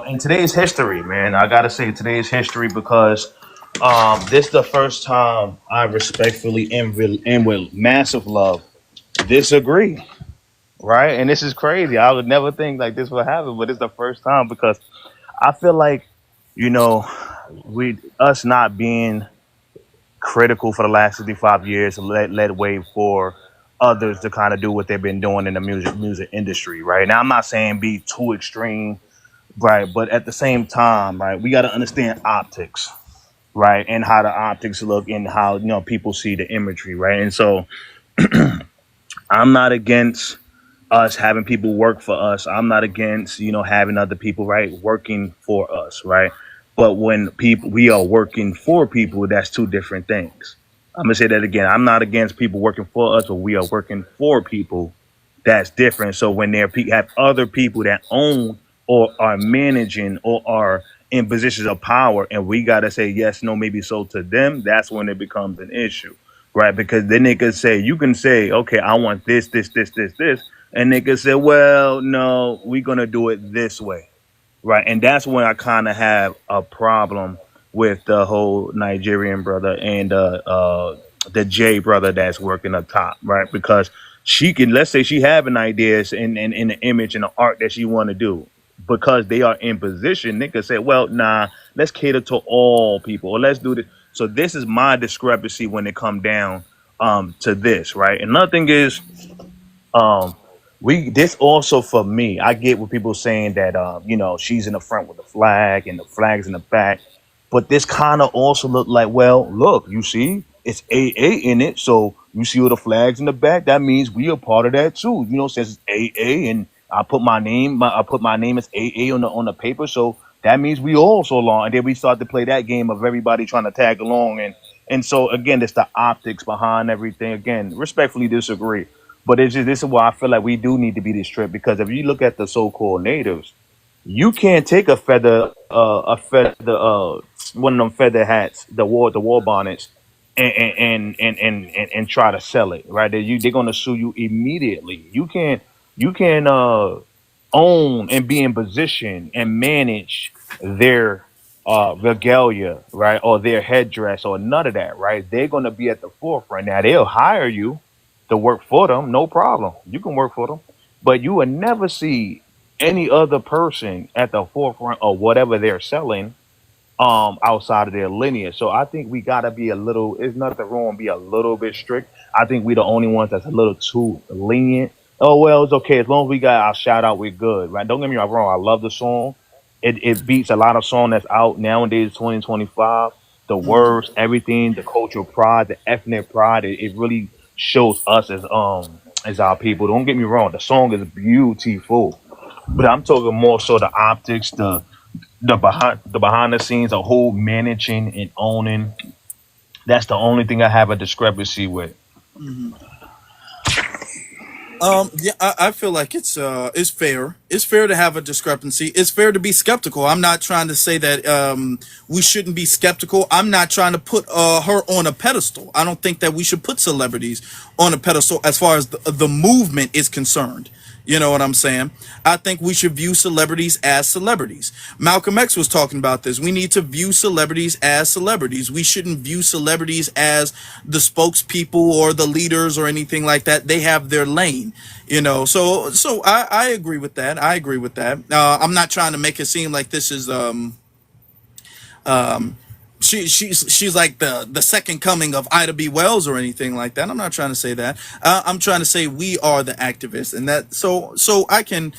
In today's history, man, I gotta say today's history because this is the first time I respectfully and with massive love disagree. Right, and this is crazy. I would never think like this would happen, but it's the first time because I feel like you know we us not being critical for the last 65 years led way for others to kind of do what they've been doing in the music industry. Right now, I'm not saying be too extreme, right, but at the same time, right, we got to understand optics, right, and how the optics look and how people see the imagery, right. And so I'm not against us having people work for us. I'm not against having other people, right, working for us, right. But when we are working for people, that's two different things. I'm gonna say that again. I'm not against people working for us, but we are working for people. that's different. So when there have other people that own or are managing or are in positions of power, and we gotta say yes, no, maybe so to them, that's when it becomes an issue, right? Because then they could say, you can say, okay, I want this, and they could say, well, no, we're gonna do it this way. Right, and that's when I kind of have a problem with the whole Nigerian brother and the J brother that's working up top, right? Because she can, let's say she having ideas and the image and the art that she want to do, because they are in position. They could say, well, nah, let's cater to all people, or let's do this. So this is my discrepancy when it come down to this, right? And nothing is um, we this also for me. I get what people saying that she's in the front with the flag and the flag's in the back, but this kind of also look like, well, look, you see, it's AA in it, so you see all the flags in the back. That means we are part of that too. Since it's AA and I put my name as AA on the paper, so that means we all so long. And then we start to play that game of everybody trying to tag along and so again, it's the optics behind everything. Again, respectfully disagree. But it's just this is why I feel like we do need to be this strict, because if you look at the so-called natives, you can't take one of them feather hats, the war bonnets, and try to sell it, right? They're gonna sue you immediately. You can own and be in position and manage their regalia, right, or their headdress, or none of that, right? They're gonna be at the forefront. Now they'll hire you to work for them, no problem. You can work for them, but you will never see any other person at the forefront of whatever they're selling outside of their lineage. So I think we gotta be a little, it's nothing wrong, be a little bit strict. I think we the only ones that's a little too lenient. Oh well, it's okay as long as we got our shout out, we're good, right? Don't get me wrong, I love the song. It beats a lot of song that's out nowadays, 2025. The words, everything, the cultural pride, the ethnic pride, it really shows us as our people. Don't get me wrong, the song is beautiful. But I'm talking more so the optics, the behind the scenes, the whole managing and owning. That's the only thing I have a discrepancy with. Yeah, I feel like it's fair. It's fair to have a discrepancy. It's fair to be skeptical. I'm not trying to say that we shouldn't be skeptical. I'm not trying to put her on a pedestal. I don't think that we should put celebrities on a pedestal as far as the movement is concerned. You know what I'm saying? I think we should view celebrities as celebrities. Malcolm X was talking about this. We need to view celebrities as celebrities. We shouldn't view celebrities as the spokespeople or the leaders or anything like that. They have their lane, So I agree with that. I agree with that. I'm not trying to make it seem like this is she's like the second coming of Ida B. Wells or anything like that. I'm not trying to say that. I'm trying to say we are the activists, and that so I can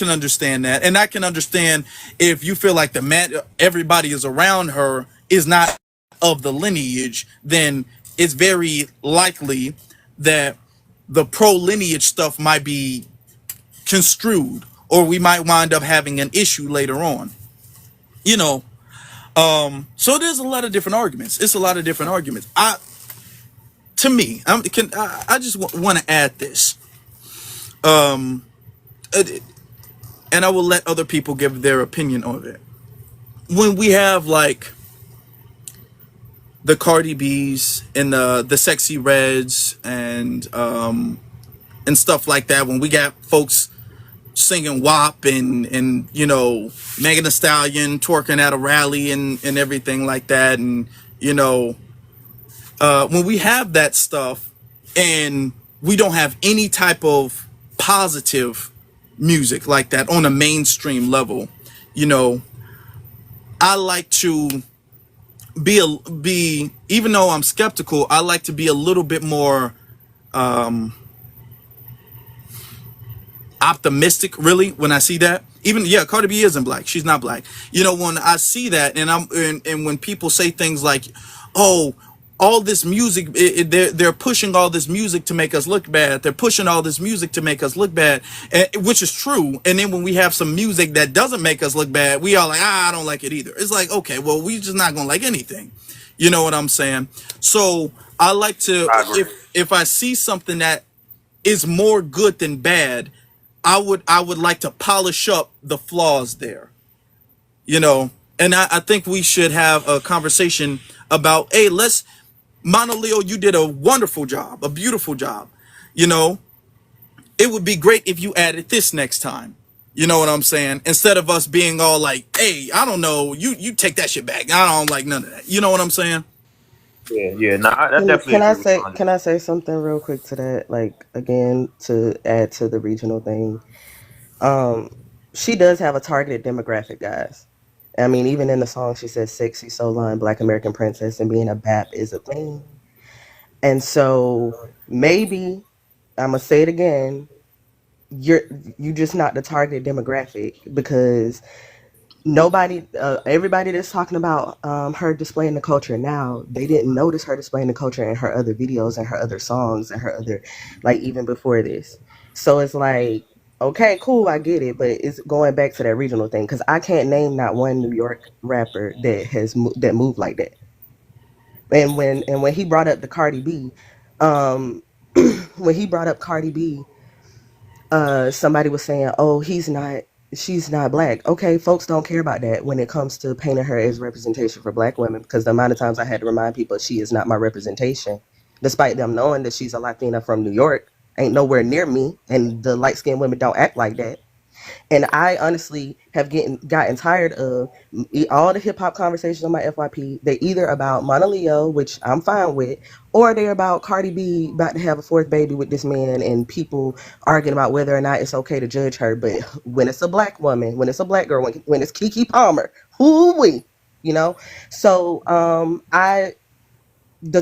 understand that, and I can understand if you feel like the man everybody is around her is not of the lineage, then it's very likely that the pro lineage stuff might be construed, or we might wind up having an issue later on. You know, so there's a lot of different arguments. It's a lot of different arguments. To me, I just want to add this, uh, and I will let other people give their opinion on it. When we have like the Cardi B's and the Sexy Reds and stuff like that, when we got folks singing WAP and Megan Thee Stallion twerking at a rally and everything like that, and when we have that stuff and we don't have any type of positive music like that on a mainstream level, you know, I like to be even though I'm skeptical, I like to be a little bit more optimistic, really, when I see that. Even Cardi B isn't black, she's not black. When I see that, and when people say things like, oh, all this music, they're pushing all this music to make us look bad, they're pushing all this music to make us look bad, which is true. And then when we have some music that doesn't make us look bad, we are like, I don't like it either. It's like, okay, well, we just not gonna like anything. You know what I'm saying? So I like to, I agree. if I see something that is more good than bad. I would like to polish up the flaws there, you know. And I think we should have a conversation about, hey, let's Monoleo, you did a wonderful job, a beautiful job. You know, it would be great if you added this next time. You know what I'm saying? Instead of us being all like, hey, I don't know, you take that shit back. I don't like none of that. You know what I'm saying? Yeah, yeah. No, I definitely Can I agree with you say on can I say something real quick to that? Like again, to add to the regional thing. Um, she does have a targeted demographic, guys. I mean, even in the song, she says "sexy Soulaan, Black American princess," and being a BAP is a thing. And so maybe I'm gonna say it again. You're you just not the targeted demographic because nobody everybody that's talking about her displaying the culture now, they didn't notice her displaying the culture in her other videos and her other songs and her other, like, even before this. So it's like, okay, cool, I get it, but it's going back to that regional thing because I can't name not one New York rapper that that moved like that. And when he brought up the Cardi B, um when he brought up Cardi B, somebody was saying, "Oh, she's not black." Okay, folks don't care about that when it comes to painting her as representation for black women, because the amount of times I had to remind people she is not my representation, despite them knowing that she's a Latina from New York, ain't nowhere near me, and the light skinned women don't act like that. And I honestly have gotten tired of all the hip hop conversations on my FYP. They're either about Monoleo, which I'm fine with, or they're about Cardi B about to have a fourth baby with this man, and people arguing about whether or not it's okay to judge her. But when it's a black woman, when it's a black girl, when it's Kiki Palmer, who we, you know? So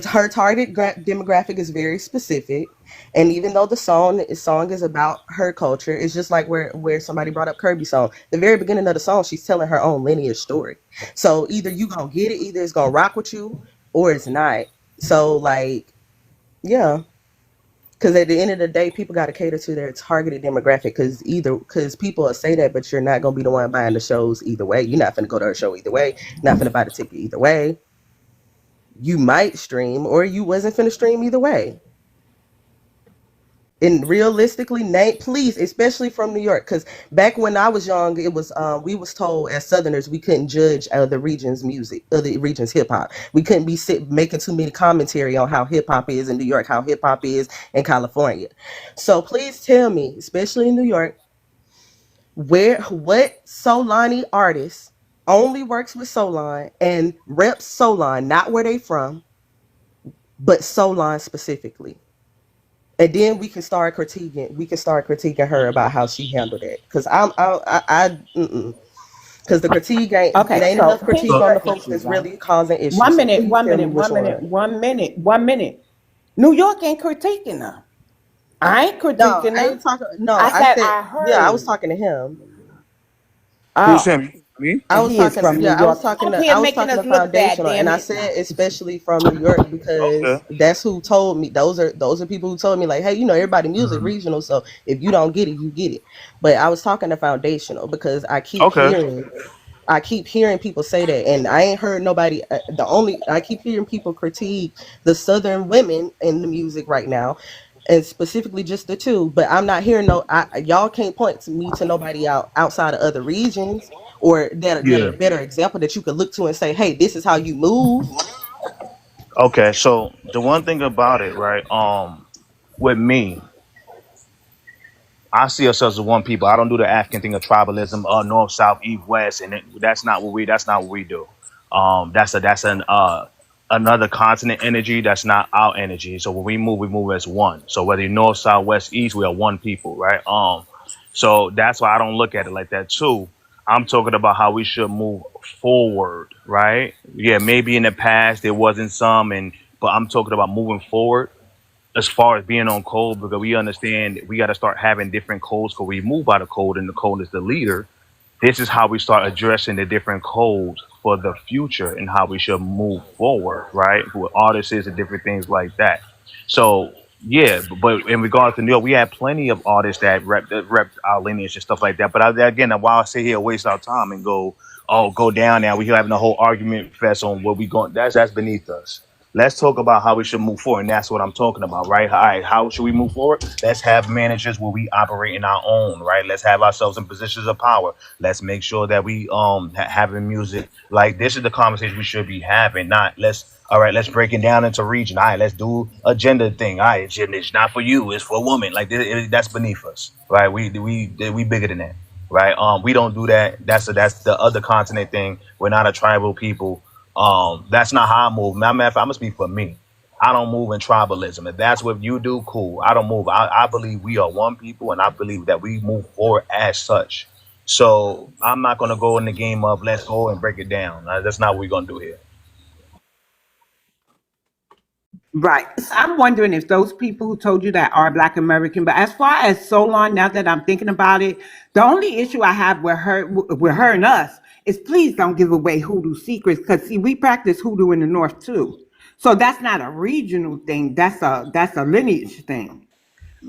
her target demographic is very specific, and even though the song is about her culture, it's just like where somebody brought up Kirby's song. The very beginning of the song, she's telling her own lineage story. So either you gonna get it, either it's gonna rock with you, or it's not. So like, yeah, because at the end of the day, people got to cater to their targeted demographic. Because people will say that, but you're not gonna be the one buying the shows either way. You're not gonna go to her show either way. Not gonna buy the ticket either way. You might stream, or you wasn't finna stream either way. And realistically, Nate, please, especially from New York, because back when I was young, it was we was told as Southerners we couldn't judge the region's music, the region's hip hop. We couldn't be making too many commentary on how hip hop is in New York, how hip hop is in California. So please tell me, especially in New York, what Solani artist only works with Solan and reps Solan, not where they from, but Solan specifically. And then we can start critiquing. We can start critiquing her about how she handled it. Because because the critique ain't it Okay, ain't so enough here's critique that. on the the folks issue, that's right? really causing issues. One So minute, please one tell me minute, which one minute, one. 1 minute, 1 minute. New York ain't critiquing her. I ain't No, critiquing I her. ain't talking. No, I I said said I yeah. I was heard. talking to him. Who's Oh, him? Me? I and was he is talking. from New Yeah, I was York. talking Up to. here I was making talking us to look bad, foundational, and damn I it. said Now. especially from New York because Okay. that's who told me. Those are people who told me like, hey, everybody music regional, so if you don't get it, you get it. But I was talking to foundational because Okay. I keep hearing people say that, and I ain't heard nobody. I keep hearing people critique the Southern women in the music right now, and specifically just the two. But I'm not hearing no. Y'all can't point to me to nobody outside of other regions or that are Yeah. a better example that you could look to and say, hey, this is how you move. Okay. So the one thing about it, right? With me, I see ourselves as one people. I don't do the African thing of tribalism, north, south, east, west, and that's not what we. That's not what we do. That's an another continent energy. That's not our energy. So when we move as one. So whether you're north, south, west, east, we are one people, right? So that's why I don't look at it like that too. I'm talking about how we should move forward, right? Yeah, maybe in the past there wasn't some, but I'm talking about moving forward as far as being on code because we understand we got to start having different codes because we move by the code and the code is the leader. This is how we start addressing the different codes for the future and how we should move forward, right? With artists and different things like that. So yeah, but in regards to New York, we have plenty of artists that rep our lineage and stuff like that. But again, while I sit here and waste our time and go, oh, go down now, we having a whole argument fest on where we going. That's beneath us. Let's talk about how we should move forward. And that's what I'm talking about, right? All right, how should we move forward? Let's have managers where we operate in our own, right? Let's have ourselves in positions of power. Let's make sure that we having music. Like, this is the conversation we should be having, not let's all right, let's break it down into region. All right, let's do a gender thing. All right, it's not for you, it's for a woman. Like, that's beneath us, right? We bigger than that, right? We don't do that. That's the other continent thing. We're not a tribal people. That's not how I move. Matter of fact, I'm gonna speak for me. I don't move in tribalism. If that's what you do, cool. I don't move. I believe we are one people, and I believe that we move forward as such. So I'm not gonna go in the game of let's go and break it down. That's not what we're gonna do here. Right. So I'm wondering if those people who told you that are Black American. But as far as Solon, now that I'm thinking about it, the only issue I have with her and us is please don't give away hoodoo secrets. Because see, we practice hoodoo in the North too. So that's not a regional thing. That's a lineage thing.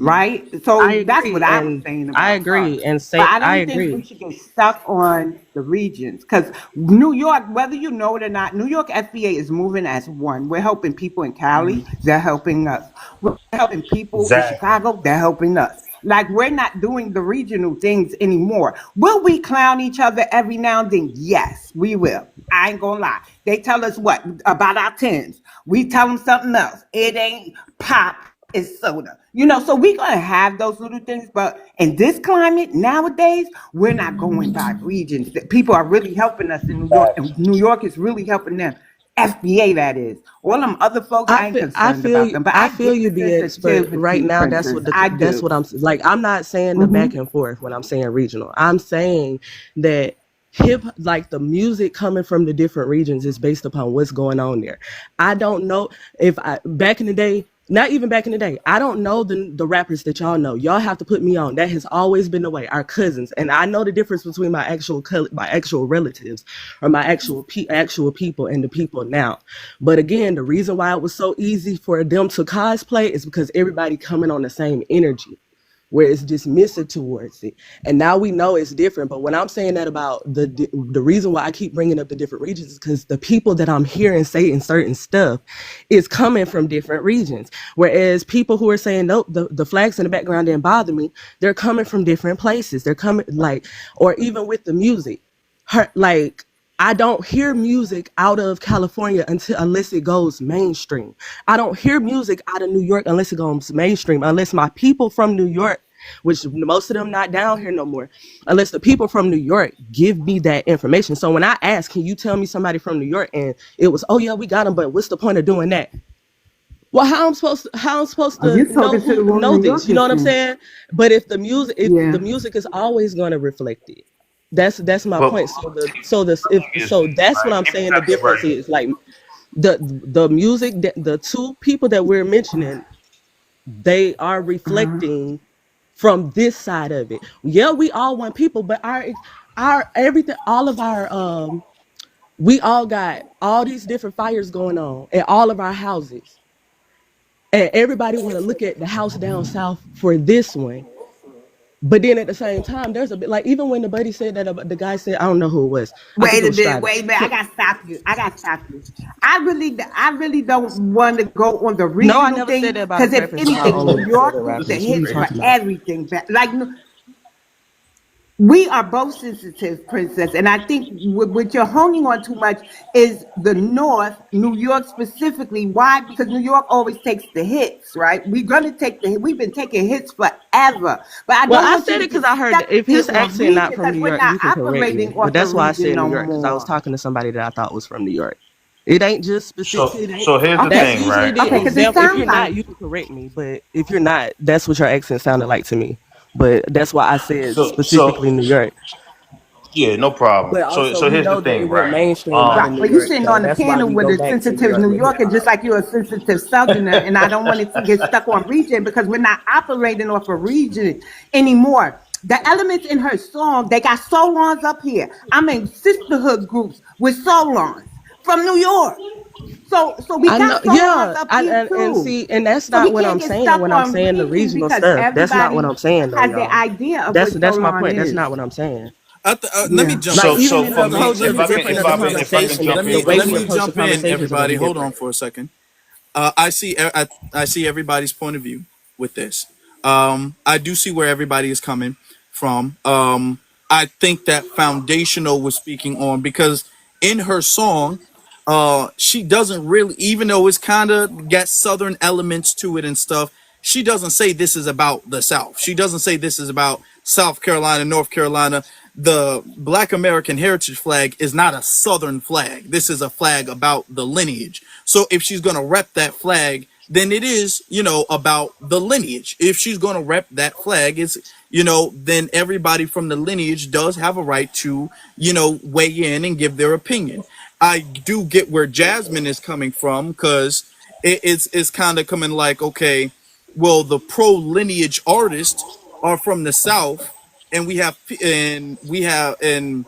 Right? I So that's agree, what I was and saying I about her. agree, and But say I I don't think we agree. should get stuck on the regions because New York, whether you know it or not, New York FBA is moving as one. We're helping people in Cali, they're helping us. We're helping people in Exactly. Chicago, they're helping us. Like we're not doing the regional things anymore. Will we clown each other every now and then? Yes, we will. I ain't gonna lie. They tell us what about our tens. We tell them something else. It ain't pop, it's soda. So we're gonna have those little things, but in this climate nowadays, we're not going by regions. People are really helping us in New York, and New York is really helping them. FBA, that is. All them other folks, I ain't concerned about them, but I I feel get you, the BX, but right sensitivity, now Princess. I that's do. what like. I'm not saying the back and forth when I'm saying regional. I'm saying that like the music coming from the different regions is based upon what's going on there. I don't know if back in the day. Not even back in the day. I don't know the rappers that y'all know. Y'all have to put me on. That has always been the way. Our cousins, and I know the difference between my actual relatives, or my actual people and the people now. But again, the reason why it was so easy for them to cosplay is because everybody coming on the same energy, where it's dismissive towards it. And now we know it's different. But when I'm saying that about the reason why I keep bringing up the different regions is because the people that I'm hearing saying certain stuff is coming from different regions. Whereas people who are saying, nope, the flags in the background didn't bother me, they're coming from different places. They're coming or even with the music. I don't hear music out of California unless it goes mainstream. I don't hear music out of New York unless it goes mainstream, unless my people from New York, which most of them not down here no more, unless the people from New York give me that information. So when I ask, can you tell me somebody from New York? And it was, oh yeah, we got them, but what's the point of doing that? Well, how I'm supposed Are to you talking to the wrong know New this? You know Yorkers what I'm then? saying? But if the Yeah. music is always going to reflect it. That's my But point. So that's what I'm people saying. The got that difference right. is like the music that the two people that we're mentioning, they are reflecting from this side of it. Yeah, we all want people, but our everything, all of our we all got all these different fires going on at all of our houses, and everybody want to look at the house down south for this one. But then at the same time, there's a bit like even when the buddy said that about the guy said, I don't know who it was. I think Wait it a was minute, Strider. wait a minute. I got to stop you. I really don't want to go on the No, I regional never said thing that about a because if preference about anything, New only York southern gets the rappers. What are you hits for talking about? everything. Like we are both sensitive, Princess, and I think what you're honing on too much is the North, New York specifically. Why? Because New York always takes the hits, right? We're gonna take the hit. We've been taking hits forever, but I Well, don't I want you said to it because get I heard stuck that if his there on accent region not from because New we're York, not you can correct operating me. But off the that's why I region said New no York because I was more. talking to somebody that I thought was from New York. It ain't just specific. So It ain't. so here's the Okay, That's thing, usually right? the okay, because it example. If sounds you're like not, you can correct me. But if you're not, that's what your accent sounded like to me. But that's why I said So specifically New York. yeah, no problem. But So also, so we here's the know that it thing, went right? mainstream out Um, of right, New but you're York. sitting So on the that's why panel we with go a back to New sensitive York New with hip Yorker, hop. just like you're a sensitive Southerner, and I don't want it to get stuck on region because we're not operating off a region anymore. The elements in her song, they got Solons up here. I'm in sisterhood groups with Solons from New York. So we I know, got Solons yeah, up here and too. see, and that's So not we what can't I'm get saying stuck when I'm on saying the region regional because stuff. That's not what everybody I'm saying, though, has their y'all. idea of what That's my Solon point. That's is. not what I'm saying. Let me Yeah. jump Like in. even so in for the me, approach of if the I can different if of the I can if I can conversation, jump Let the in, me way let we me gentlemen. approach the jump in, conversations are gonna everybody. be Hold on different. for a second. I see everybody's point of view with this. I do see where everybody is coming from. I think that Foundational was speaking on because in her song, she doesn't really, even though it's kind of got Southern elements to it and stuff, she doesn't say this is about the South. She doesn't say this is about South Carolina, North Carolina. The Black American Heritage flag is not a Southern flag. This is a flag about the lineage. So if she's going to rep that flag, then it is, about the lineage. If she's going to rep that flag, then everybody from the lineage does have a right to, weigh in and give their opinion. I do get where Jasmine is coming from because it's kind of coming like, okay, well, the pro lineage artists are from the South, and and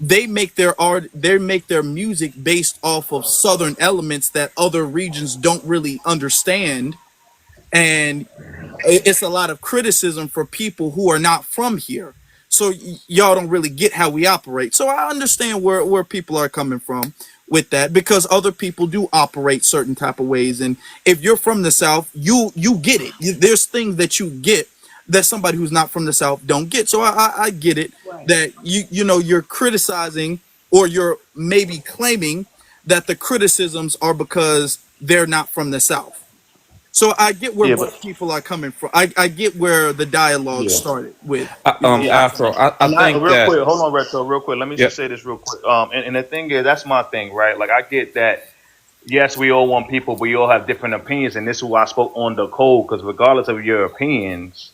they make their art, they make their music based off of Southern elements that other regions don't really understand, and it's a lot of criticism for people who are not from here. So y'all don't really get how we operate. So I understand where people are coming from with that because other people do operate certain type of ways. And if you're from the South, you get it. There's things that you get that somebody who's not from the South don't get. So I get it that you're criticizing or you're maybe claiming that the criticisms are because they're not from the South. So I get where Yeah, both but people are coming from. I get where the dialogue yeah. started with, Yeah, Afro, I and I think real quick, that. hold on, Retro, real quick. Let me Yeah. just say this real quick. And the thing is, that's my thing, right? Like, I get that. Yes, we all want people, but we all have different opinions, and this is why I spoke on the code. Because regardless of your opinions,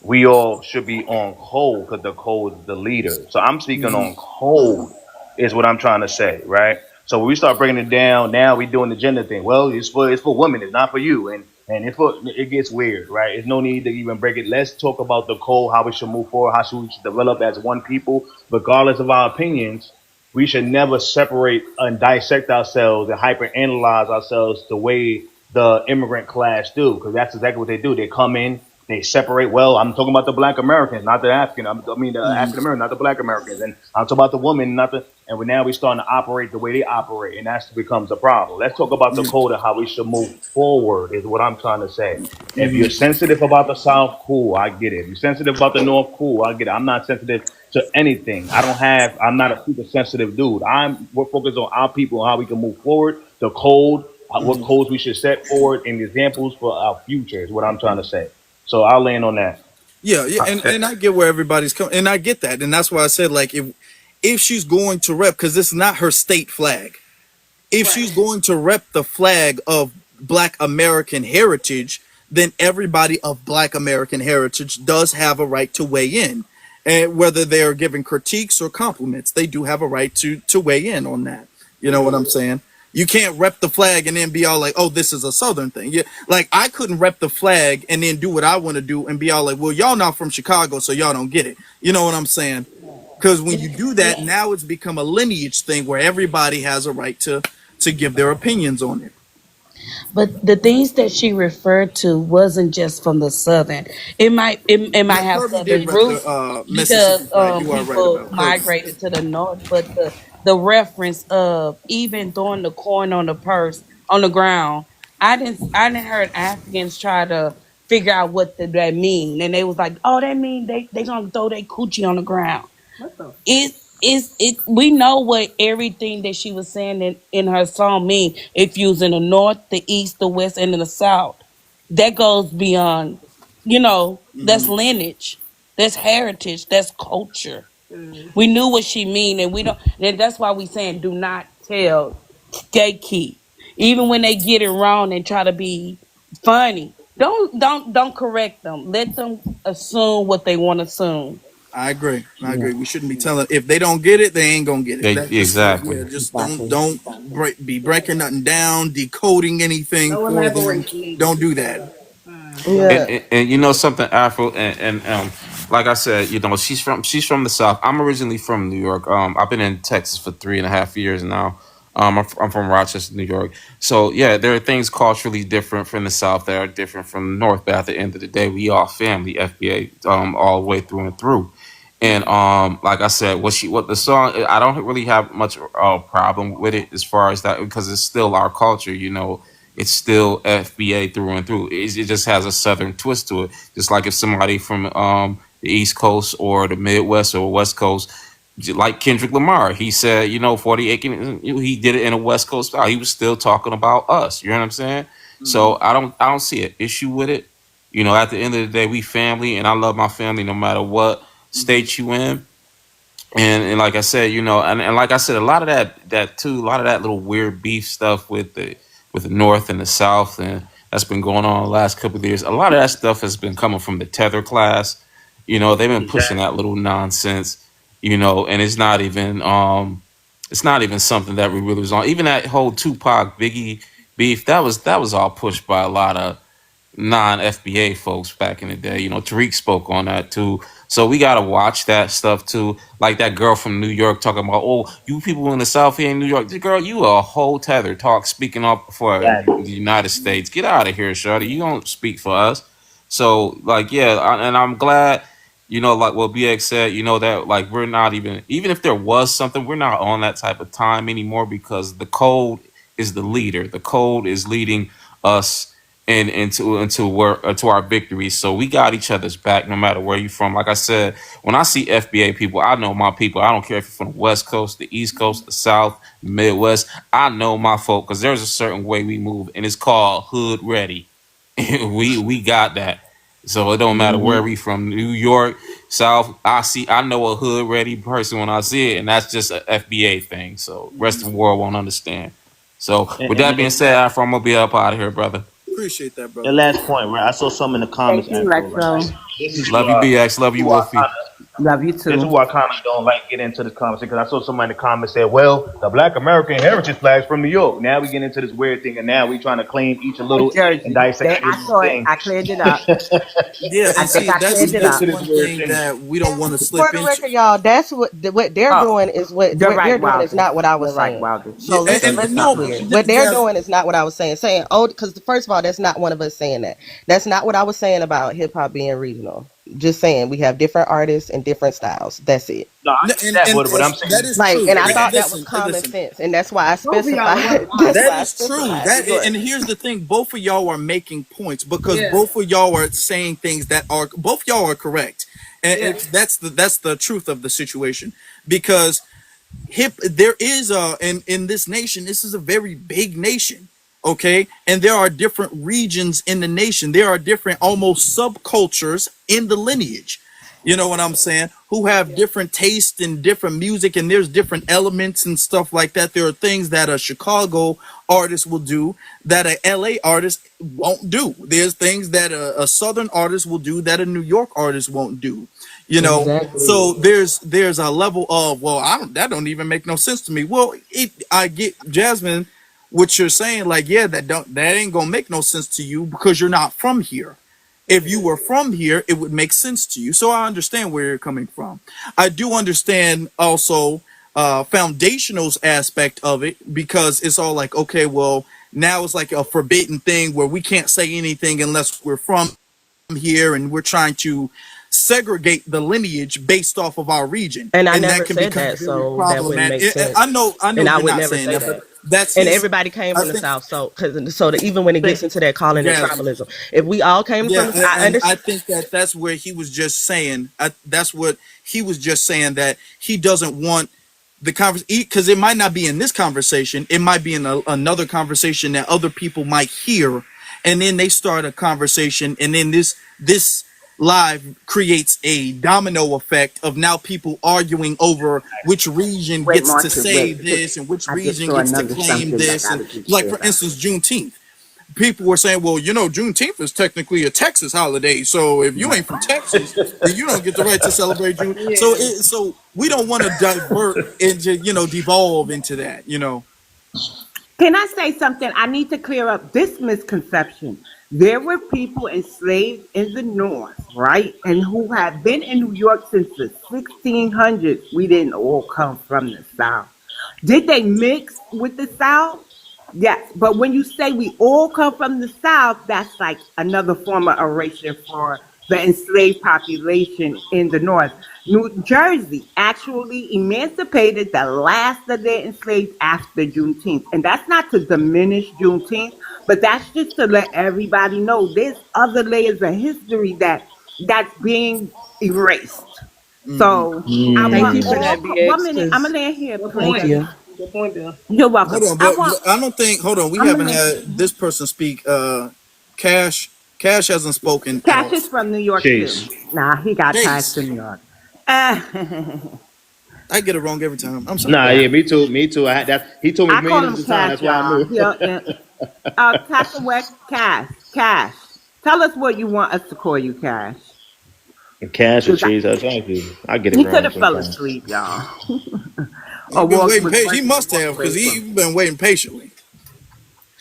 we all should be on code because the code is the leader. So I'm speaking Mhm. on code is what I'm trying to say, right? So when we start breaking it down, now we doing the gender thing. Well, it's for women, it's not for you, and it gets weird, right? There's no need to even break it. Let's talk about the code, how we should move forward, how should we develop as one people, regardless of our opinions. We should never separate and dissect ourselves and hyperanalyze ourselves the way the immigrant class do, because that's exactly what they do. They come in, they separate. Well, I'm talking about the Black Americans, not the African. I mean, the African Americans, not the Black Americans, and I'm talking about the women, not the. And now we're starting to operate the way they operate, and that becomes a problem. Let's talk about the code and how we should move forward. Is what I'm trying to say. If you're sensitive about the South, cool, I get it. If you're sensitive about the North, cool, I get it. I'm not sensitive to anything. I'm not a super sensitive dude. We're focused on our people and how we can move forward. The code, what codes we should set forward, and examples for our future is what I'm trying to say. So I'll land on that. Yeah, yeah, and I get where everybody's coming, and I get that, and that's why I said like if she's going to rep, because it's not her state flag. If she's going to rep the flag of Black American heritage, then everybody of Black American heritage does have a right to weigh in. And whether they're giving critiques or compliments, they do have a right to weigh in on that. You know what I'm saying? You can't rep the flag and then be all like, "Oh, this is a Southern thing." Yeah, like I couldn't rep the flag and then do what I want to do and be all like, "Well, y'all not from Chicago, so y'all don't get it." You know what I'm saying? Because when you do that, now it's become a lineage thing where everybody has a right to give their opinions on it. But the things that she referred to wasn't just from the southern. It might Yeah, have Kirby did southern rep the roots Mississippi because flag. You are right people about Kirby. migrated to the north. But the reference of even throwing the coin on the purse on the ground, I didn't heard Africans try to figure out what did that mean, and they was like, oh, that mean they gonna throw their coochie on the ground. It we know what everything that she was saying in her song mean. If you was in the north, the east, the west, and in the south, that goes beyond. That's lineage, that's heritage, that's culture. We knew what she mean, and we don't. And that's why we saying do not tell, gatekeep. Even when they get it wrong and try to be funny, don't correct them. Let them assume what they want to assume. I agree. I Yeah, agree. We shouldn't be telling if they don't get it, they ain't gonna get it. They, That just exactly. yeah, just exactly. don't be breaking nothing down, decoding anything No for them. elaboration needed. Don't do that. And, Yeah. and you know something, Afro, and like I said, she's from the South. I'm originally from New York. I've been in Texas for 3.5 years now. I'm from Rochester, New York. So yeah, there are things culturally different from the South that are different from the North. But at the end of the day, we all family, FBA, all the way through and through. And like I said, what the song, I don't really have much problem with it as far as that because it's still our culture. it's still FBA through and through. It just has a Southern twist to it. Just like if somebody from the East Coast or the Midwest or West Coast, like Kendrick Lamar, he said, 48, he did it in a West Coast style. He was still talking about us. You know what I'm saying? So I don't see an issue with it. At the end of the day, we family, and I love my family no matter what state you in. And like I said, and like I said, a lot of that too, a lot of that little weird beef stuff with the North and the South, and that's been going on the last couple of years. A lot of that stuff has been coming from the tether class. They've been pushing that little nonsense. And it's not even something that we really was on. Even that whole Tupac Biggie beef, that was all pushed by a lot of non-FBA folks back in the day. Tariq spoke on that too. So we gotta watch that stuff too. Like that girl from New York talking about, oh, you people in the South here in New York, girl, you a whole tether speaking up for the United States. Get out of here, shorty. You don't speak for us. So like, yeah, and I'm glad. Like what BX said, that like we're not even if there was something, we're not on that type of time anymore because the code is the leader. The code is leading us and to our victories. So we got each other's back no matter where you're from. Like I said, when I see FBA people, I know my people. I don't care if you're from the West Coast, the East Coast, the South, the Midwest. I know my folk because there's a certain way we move, and it's called hood ready. we got that. So it don't matter where we from, New York, South. I know a hood ready person when I see it, and that's just a FBA thing. So rest of the world won't understand. So with that being said, Afro, I'm gonna be up out of here, brother. Appreciate that, The brother. last point, right? I saw some in the Thank comments, you, Afro, right? Retro. This is Love you, BX. Love you, who I Wolfie. kind of Love you this is too. who I kind of don't like get into this conversation because I saw somebody in the comments say, "Well, the Black American heritage flags from New York." Now we get into this weird thing, and now we trying to claim each a From little and Jersey. dissect They, every I little saw it. thing. I cleared it up. Yeah, I and think see, I that's cleared it Get up. to this one weird thing thing. that we don't want to For slip the into. record, y'all, that's what they're Oh, doing is you're what they're right, doing is Wilder. not what I was You're right, saying. Wilder. Yeah, So let's Let's be be no, clear. clear. What they're Jazz, doing is not what I was saying. Saying because first of all, that's not one of us saying that. That's not what I was saying about hip hop being regional. Just saying we have different artists and different styles. That's it. No, I no, get that, but I'm that saying is Like, true. and I thought that was Listen, common listen. sense, and that's why I Both of y'all are specified. right. That's That why I is true. specified. But go And ahead. here's the thing: both of y'all are making points because Yeah, both of y'all are saying things that are both y'all are correct, and yeah, that's the truth of the situation. Because there is in this nation, this is a very big nation, okay, and there are different regions in the nation. There are different almost subcultures in the lineage, you know what I'm saying, who have different taste and different music, and there's different elements and stuff like that. There are things that a Chicago artist will do that a LA artist won't do. There's things that a southern artist will do that a New York artist won't do, you know. Exactly. So there's a level of, well, that don't even make no sense to me. Well, I get, Jasmine, what you're saying, like, yeah, that ain't gonna make no sense to you because you're not from here. If you were from here, it would make sense to you. So I understand where you're coming from. I do understand also foundational's aspect of it, because it's all like, okay, well, now it's like a forbidden thing where we can't say anything unless we're from here, and we're trying to segregate the lineage based off of our region, And I and that never can said become that, very so that wouldn't problematic. make I sense. know, And I you're would not never saying say that, but that. that's And his. everybody came I from the think, South, so that even when it gets into that calling it Jasmine. tribalism, if we all came from Yeah, the, I and understand. I think that that's where he was just saying. That's what he was just saying, that he doesn't want the conversation, because it might not be in this conversation. It might be in another conversation that other people might hear, and then they start a conversation, and then this live creates a domino effect of now people arguing over which region Wait, gets to Marcus, say wait. this and which I just region saw gets to another claim something that this. And gotta be like, cleared for up. instance, Juneteenth, people were saying, well, Juneteenth is technically a Texas holiday. So if you Right. ain't from Texas, then you don't get the right to celebrate June. yeah. So we don't want to divert into, devolve into that. Can I say something? I need to clear up this misconception. There were people enslaved in the North, right? And who have been in New York since the 1600s. We didn't all come from the South. Did they mix with the South? Yes. But when you say we all come from the South, that's like another form of erasure for the enslaved population in the North. New Jersey actually emancipated the last of their enslaved after Juneteenth. And that's not to diminish Juneteenth, but that's just to let everybody know there's other layers of history that's being erased. Mm-hmm. So I Thank want you for Mm. that, all 1 BX, minute. I'm gonna because land here, Good thank point. please. you. Good point there. You're Hold welcome. on, I but want. I don't think. Hold on, we I'm haven't gonna land. had this person speak. Cash. Cash hasn't spoken at Cash all. is from New York too. Chase. Nah, he got ties to Chase, New York. I get it wrong every time. I'm sorry. Nah, Yeah, yeah, me too. Me too. I had that. He told me I call millions him of times. Cash, That's why I y'all. knew. Cash, Cash. Tell us what you want us to call you, Cash. Cash or 'Cause cheese. Thank you. I get it he could wrong have fell sometimes. asleep, y'all, He or been waiting was patient. He working and must walked have away because he from. been waiting patiently.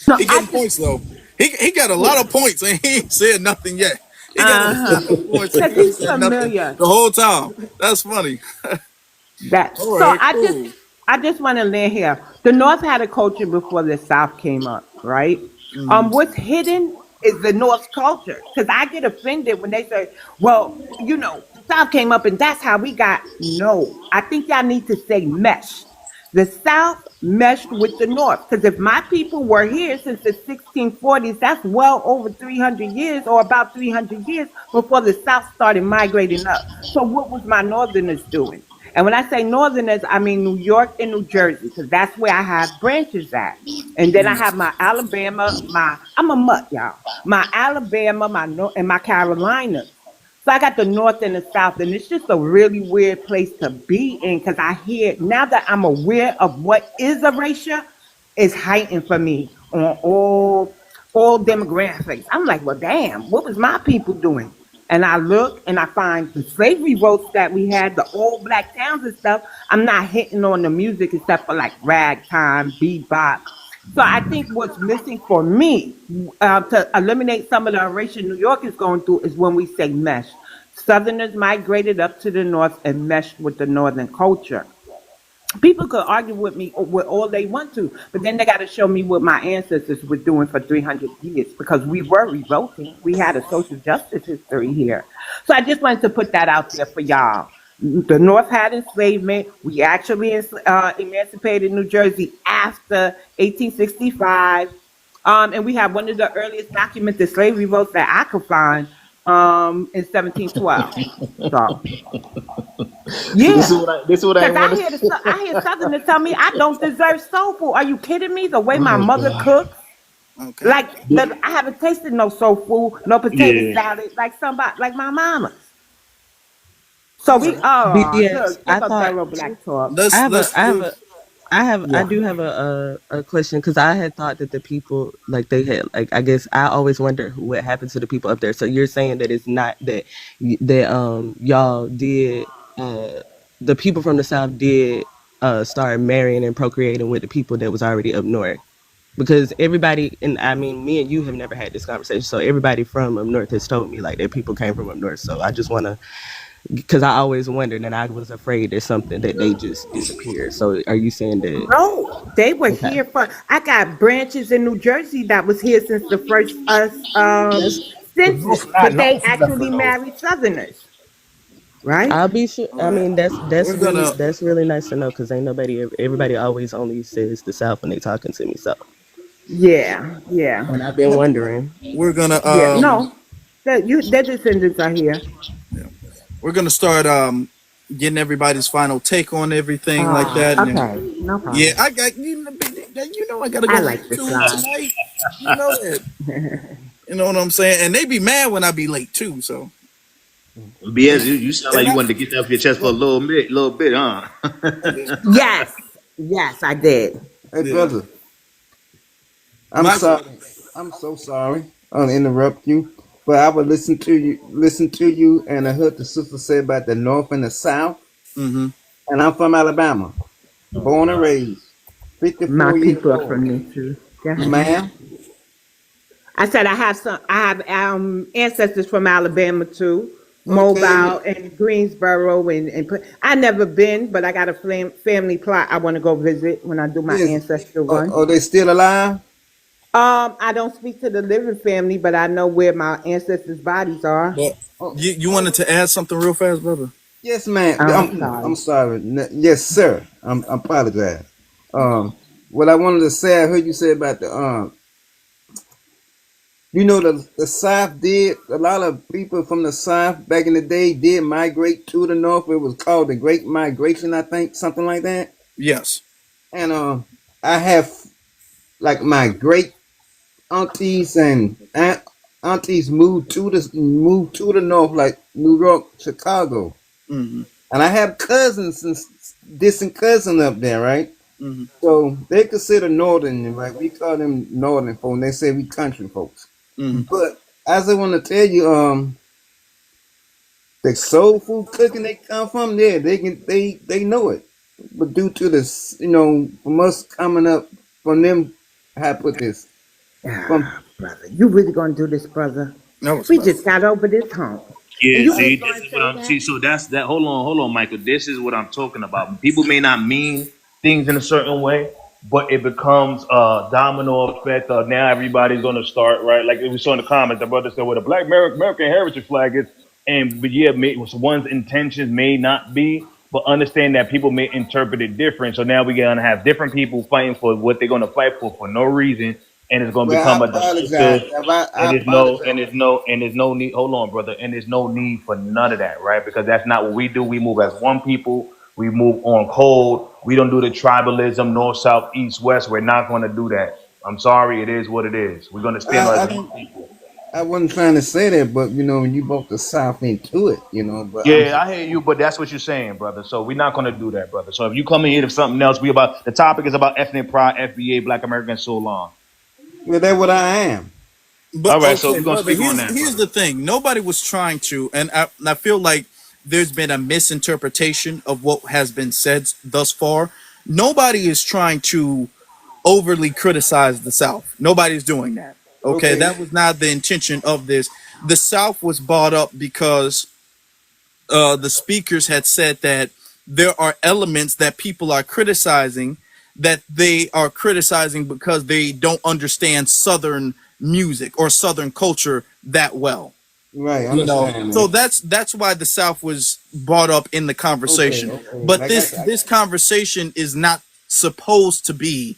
No, He I getting just points though. He got a lot of points and he ain't said nothing yet. He got a uh lot huh, of points and because he ain't he's said nothing familiar. the whole time. That's funny. That All so right, cool. I just want to land here. The North had a culture before the South came up, right? Mm-hmm. What's hidden is the North's culture. Because I get offended when they say, "Well, the South came up and that's how we got." No, I think y'all need to say meshed. The South meshed with the North. Because if my people were here since the 1640s, that's well over 300 years or about 300 years before the South started migrating up. So what was my Northerners doing? And when I say Northerners, I mean New York and New Jersey, because that's where I have branches at. And then I have my Alabama, I'm a mutt, y'all. My Alabama, and my Carolinas. So I got the North and the South, and it's just a really weird place to be in because I hear now that I'm aware of what is erasure, is heightened for me on all demographics. I'm like, well, damn, what was my people doing? And I look and I find the slavery votes that we had, the all black towns and stuff. I'm not hitting on the music except for like ragtime, bebop. So I think what's missing for me to eliminate some of the erasure New York is going through is when we say mesh. Southerners migrated up to the north and meshed with the northern culture. People could argue with me with all they want to, but then they got to show me what my ancestors were doing for 300 years because we were revolting. We had a social justice history here. So I just wanted to put that out there for y'all. The North had enslavement. We actually emancipated New Jersey after 1865. And we have one of the earliest documented slave revolts that I could find in 1712. So, See, this is yeah. what I. This is what I Cause want to. I hear Southerners tell me I don't deserve soul food. Are you kidding me? The way my Oh mother God. cooks, Okay. like I haven't tasted no soul food, no potato Yeah. salad, like somebody like my mama's. So All we right. BX, look, here I go thought thorough black talk. Let's do. I Yeah. do have a question because I had thought that the people like they had like I guess I always wonder what happened to the people up there. So you're saying that it's not that y'all did the people from the South did start marrying and procreating with the people that was already up north, because everybody, and I mean me and you have never had this conversation, so everybody from up north has told me like their people came from up north. So I just want to, because I always wondered and I was afraid there's something that they just disappeared. So are you saying that? No, they were Okay. here for. I got branches in New Jersey that was here since the first That's the census, North not but they known for nothing actually though. married Southerners, right? I'll be sure. All I right. mean, We're gonna that's really nice to know because ain't nobody, everybody always only says the South when they talking to me. So, Yeah, yeah, and I've been wondering. we're gonna yeah. No, their descendants are here. yeah, we're gonna start getting everybody's final take on everything like Ah, that. And okay, no yeah, problem. I got I gotta I go like to this line. tonight. You know that. You know what I'm saying? And they be mad when I be late too. So BS, you sound like and you I wanted to get that off your chest for a little bit, huh? I mean Yes, yes, I did. Hey, yeah. brother, I'm My sorry. I'm so sorry. I'll interrupt you, but I would listen to you, and I heard the sister say about the North and the South, mm-hmm. and I'm from Alabama, born and raised, My 54 years people are old, from there too. Go ahead. ma'am. I said I have ancestors from Alabama too, Okay, Mobile and Greensboro I never been, but I got a family plot I want to go visit when I do my yes. ancestral Are, one. are they still alive? I don't speak to the living family, but I know where my ancestors' bodies are. But Oh, you wanted to add something real fast, brother? yes, ma'am. I'm I'm sorry. sorry. Yes, sir. I apologize. What I wanted to say, I heard you say about the South did, a lot of people from the South back in the day did migrate to the North. It was called the Great Migration, I think, something like that. Yes. And I have like my great aunties and aunties moved to the North, like New York, Chicago. Mm-hmm. And I have cousins and distant cousins up there, right? Mm-hmm. So they consider northern, right? We call them northern folk. And they say we country folks. Mm-hmm. But as I want to tell you, the soul food cooking they come from there, they know it. But due to this, from us coming up from them, how I put this from Ah, brother, you really gonna do this, brother? No, We respect. just got over this hump, and Yeah, you see, really this gonna is what say I'm that? see. So that's that. Hold on, Michael. This is what I'm talking about. People may not mean things in a certain way, but it becomes a domino effect of now everybody's going to start right. Like we saw in the comments, the brother said, "Well, the Black American Heritage Flag is," and but yeah, one's intentions may not be, but understand that people may interpret it different. So now we're gonna have different people fighting for what they're gonna fight for no reason, and it's gonna well, I become a apologize. divisive. I And apologize. there's no need. Hold on, brother. And there's no need for none of that, right? Because that's not what we do. We move as one people. We move on code. We don't do the tribalism, north, south, east, west. We're not going to do that. I'm sorry. It is what it is. We're going to stand I, as I one didn't. people. I wasn't trying to say that, but you brought the South into it, But Yeah, I hear you, but that's what you're saying, brother. So we're not going to do that, brother. So if you come in here to something else, we about the topic is about ethnic pride, FBA, Black American, so long. well, that's what I am. All But right, so okay, we're gonna brother. speak on Here's that, here's brother. the thing. Nobody was trying to, and I feel like there's been a misinterpretation of what has been said thus far. Nobody is trying to overly criticize the South. Nobody's doing that. Okay, Okay, that was not the intention of this. The South was brought up because the speakers had said that there are elements that people are criticizing, that they are criticizing because they don't understand Southern music or Southern culture that well. right, I You know, understand so that. that's why the South was brought up in the Okay, conversation. okay. But Like this conversation is not supposed to be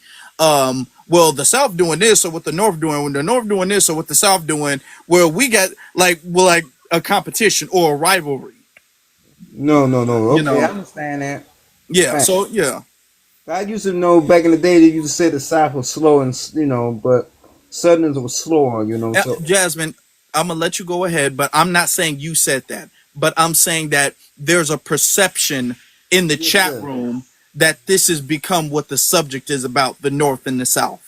well, the South doing this or what the North doing, when the North doing this or what the South doing, where we got like a competition or a rivalry. no, no, no. You Okay, I know, understand that. yeah. Right. So yeah. I used to know back in the day they used to say the South was slow and but Southerners was slower, So Jasmine, I'm gonna let you go ahead, but I'm not saying you said that. But I'm saying that there's a perception in the yes, chat sir. room that this has become what the subject is about, the North and the South.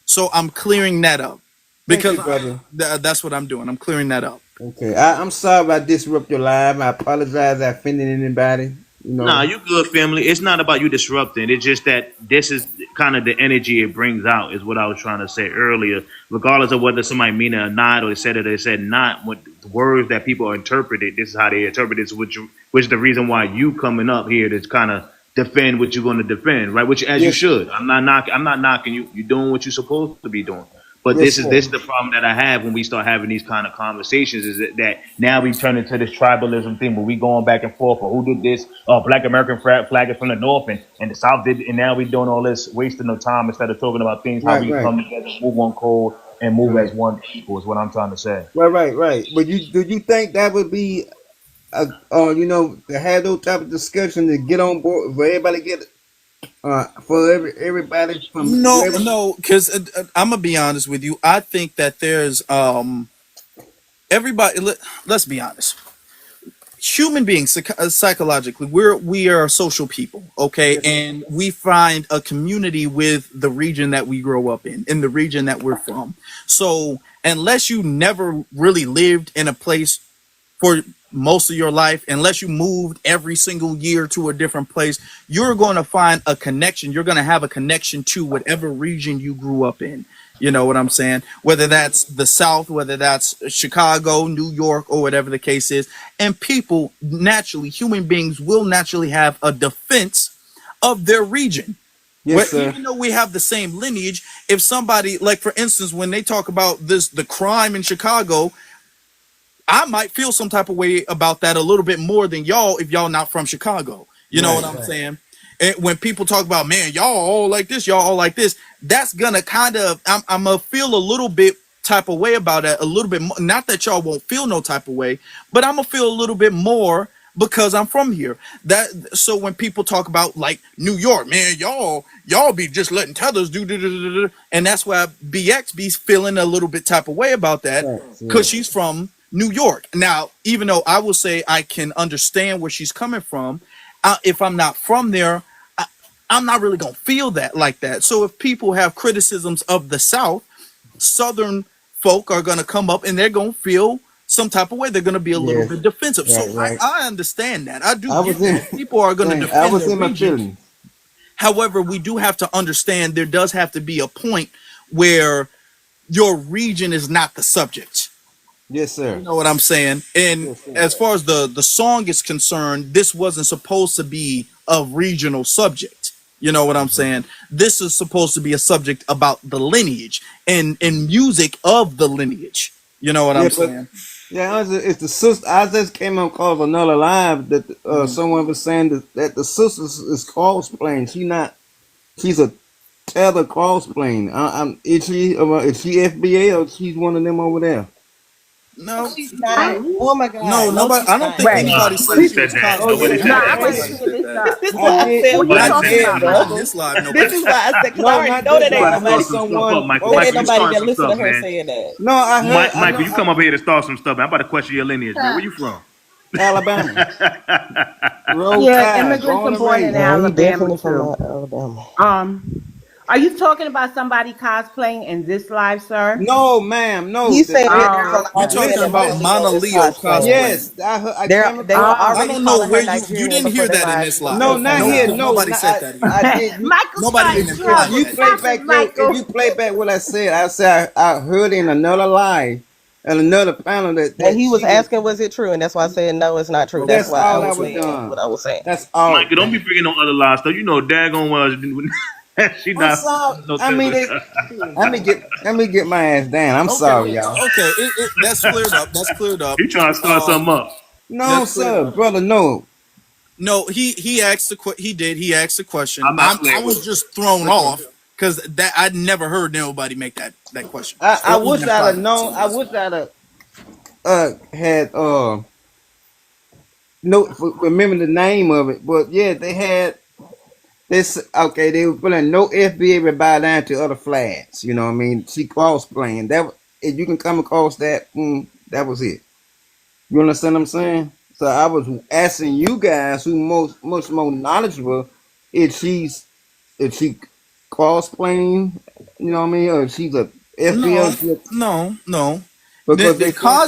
So I'm clearing that up Thank because you, brother. that's what I'm doing. I'm clearing that up. Okay, I'm sorry if I disrupt your live. I apologize if I offended anybody. Nah, you good, family. It's not about you disrupting. It's just that this is kind of the energy it brings out, is what I was trying to say earlier. Regardless of whether somebody mean it or not, or they said it or they said not, what the words that people are interpreted, this is how they interpret it, which is the reason why you coming up here to kind of defend what you're going to defend, right? Which, as you Yes, should. I'm not knocking you. You're doing what you're supposed to be doing. But yes, this sir. is the problem that I have when we start having these kind of conversations is that now we turn into this tribalism thing where we going back and forth for who did this. Black American flag is from the north and the south did, and now we doing all this wasting of time instead of talking about things how Right, we right, come together, move on code, and move as right, one people is what I'm trying to say. right. But do you think that would be to have those type of discussion to get on board for everybody get for everybody from No, whoever. no, because I'm gonna be honest with you. I think that there's everybody. Let's be honest. Human beings psychologically, we are social people, okay, Yes, sir. and we find a community with the region that we grow up in the region that we're from. So unless you never really lived in a place for most of your life, unless you moved every single year to a different place, you're going to find a connection. You're going to have a connection to whatever region you grew up in. You know what I'm saying? Whether that's the South, whether that's Chicago, New York, or whatever the case is. And people naturally, human beings will naturally have a defense of their region. Yes, sir. Even though we have the same lineage, if somebody, like for instance, when they talk about the crime in Chicago, I might feel some type of way about that a little bit more than y'all if y'all not from Chicago. You know what Right. I'm saying? And when people talk about, man, y'all all like this, y'all all like this, that's gonna kind of, I'm gonna feel a little bit type of way about it, a little bit more. Not that y'all won't feel no type of way, but I'm gonna feel a little bit more because I'm from here. That so when people talk about like New York, man, y'all be just letting tethers do, and that's why BX be feeling a little bit type of way about that Facts, because yeah. she's from New York. Now, even though I will say I can understand where she's coming from, if I'm not from there, I'm not really gonna feel that like that. So if people have criticisms of the South, Southern folk are gonna come up and they're gonna feel some type of way. They're gonna be a little Yes. bit defensive. So Right, right. I understand that. I do I get was in that. People are gonna dang, I defend was their in my region. feelings. However, we do have to understand there does have to be a point where your region is not the subject. Yes, You sir. know what I'm saying? And Yes, sir. as far as the song is concerned, this wasn't supposed to be a regional subject. You know what I'm saying? This is supposed to be a subject about the lineage and music of the lineage. You know what Yeah, I'm but saying? yeah, it's the sister. I just came across another live that someone was saying that the sister is cosplaying. She not. She's a tether cosplaying. Is she FBA or she's one of them over there? No, No, she's not. Oh my no, God. No, nobody. she's I don't not. think Right. Nah, anybody said nobody she said was that. Oh Nobody yeah, cosplaying. No, said I that. want to This, clear this up. this is I why I did. said Who we you I don't talking see did, about, Not this. on brother. Michael? this live. This Nobody is said why I that. said because I No, already not know this that ain't Mike, live. you I start nobody. heard some stuff up, someone Michael. That post ain't Michael, you it. nobody starting that some listen stuff, to her man. saying that. No, I heard. I know. Michael, you come up here to start some stuff, man. I'm about to question your lineage, man. Where you from? Alabama. Roll Yeah, Tide, immigrants born are and born in raised. No, he Alabama definitely from too. Alabama. Um, are you talking about somebody cosplaying in this live, sir? No, ma'am. No, He's saying that there's a Oh, You're live okay. saying talking that about listen. Monoleo is Monoleo cosplaying. cosplaying. Yes, I came They were across. I already don't know calling her where you Nigerian didn't before hear the that in live this No, live. before it not came here. out. No, Nobody no, said that here. I did. Michael Nobody started even If implied you trolling. that play here. Stop it, back your, if Michael. you play back what I said, I said I heard in another live and another panel And that he was she was. asking, was it true? And that's why I said, no, it's not true. That's That's why Okay. I all I was was saying Okay. what doing. I was saying. That's all. Michael, don't be bringing no other lies stuff. You know, daggone well, she I'm not sorry. no I mean, tether. let me get my ass down. I'm Okay. sorry, y'all. Okay. That's cleared up. That's cleared up. He trying to start Um, something up. No, that's cleared sir, up. brother. No. No, he asked he did. He asked the question. I'm not I playing with was him. just thrown Okay. off because that I'd never heard nobody make that question I or even wish I'd imply have that. known. So I that's wish fine. I'd have had no remember the name of it, but yeah, they had this. Okay, they were putting no FBA would bow down to other flags. You know what I mean? She cross playing that. If you can come across that, that was it. You understand what I'm saying? So I was asking you guys, who much more knowledgeable, if she's if she cross playing. You know what I mean? Or if she's a No, FBA no. because The they said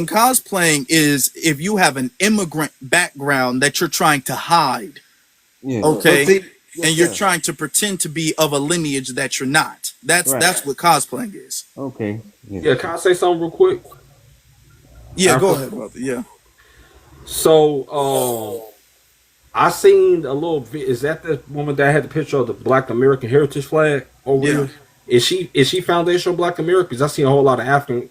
cosplaying is if you have an immigrant background that you're trying to hide, yeah. But okay, see, yes, and you're sir. trying to pretend to be of a lineage that you're not. Right. That's what cosplaying is. Okay. Yeah. Yeah, can I say something real quick? Yeah, go Afro. ahead, brother. Yeah, So, I seen a little. Is that the woman that had the picture of the Black American Heritage flag over yeah. here? Is she foundational Black American? Because I seen a whole lot of African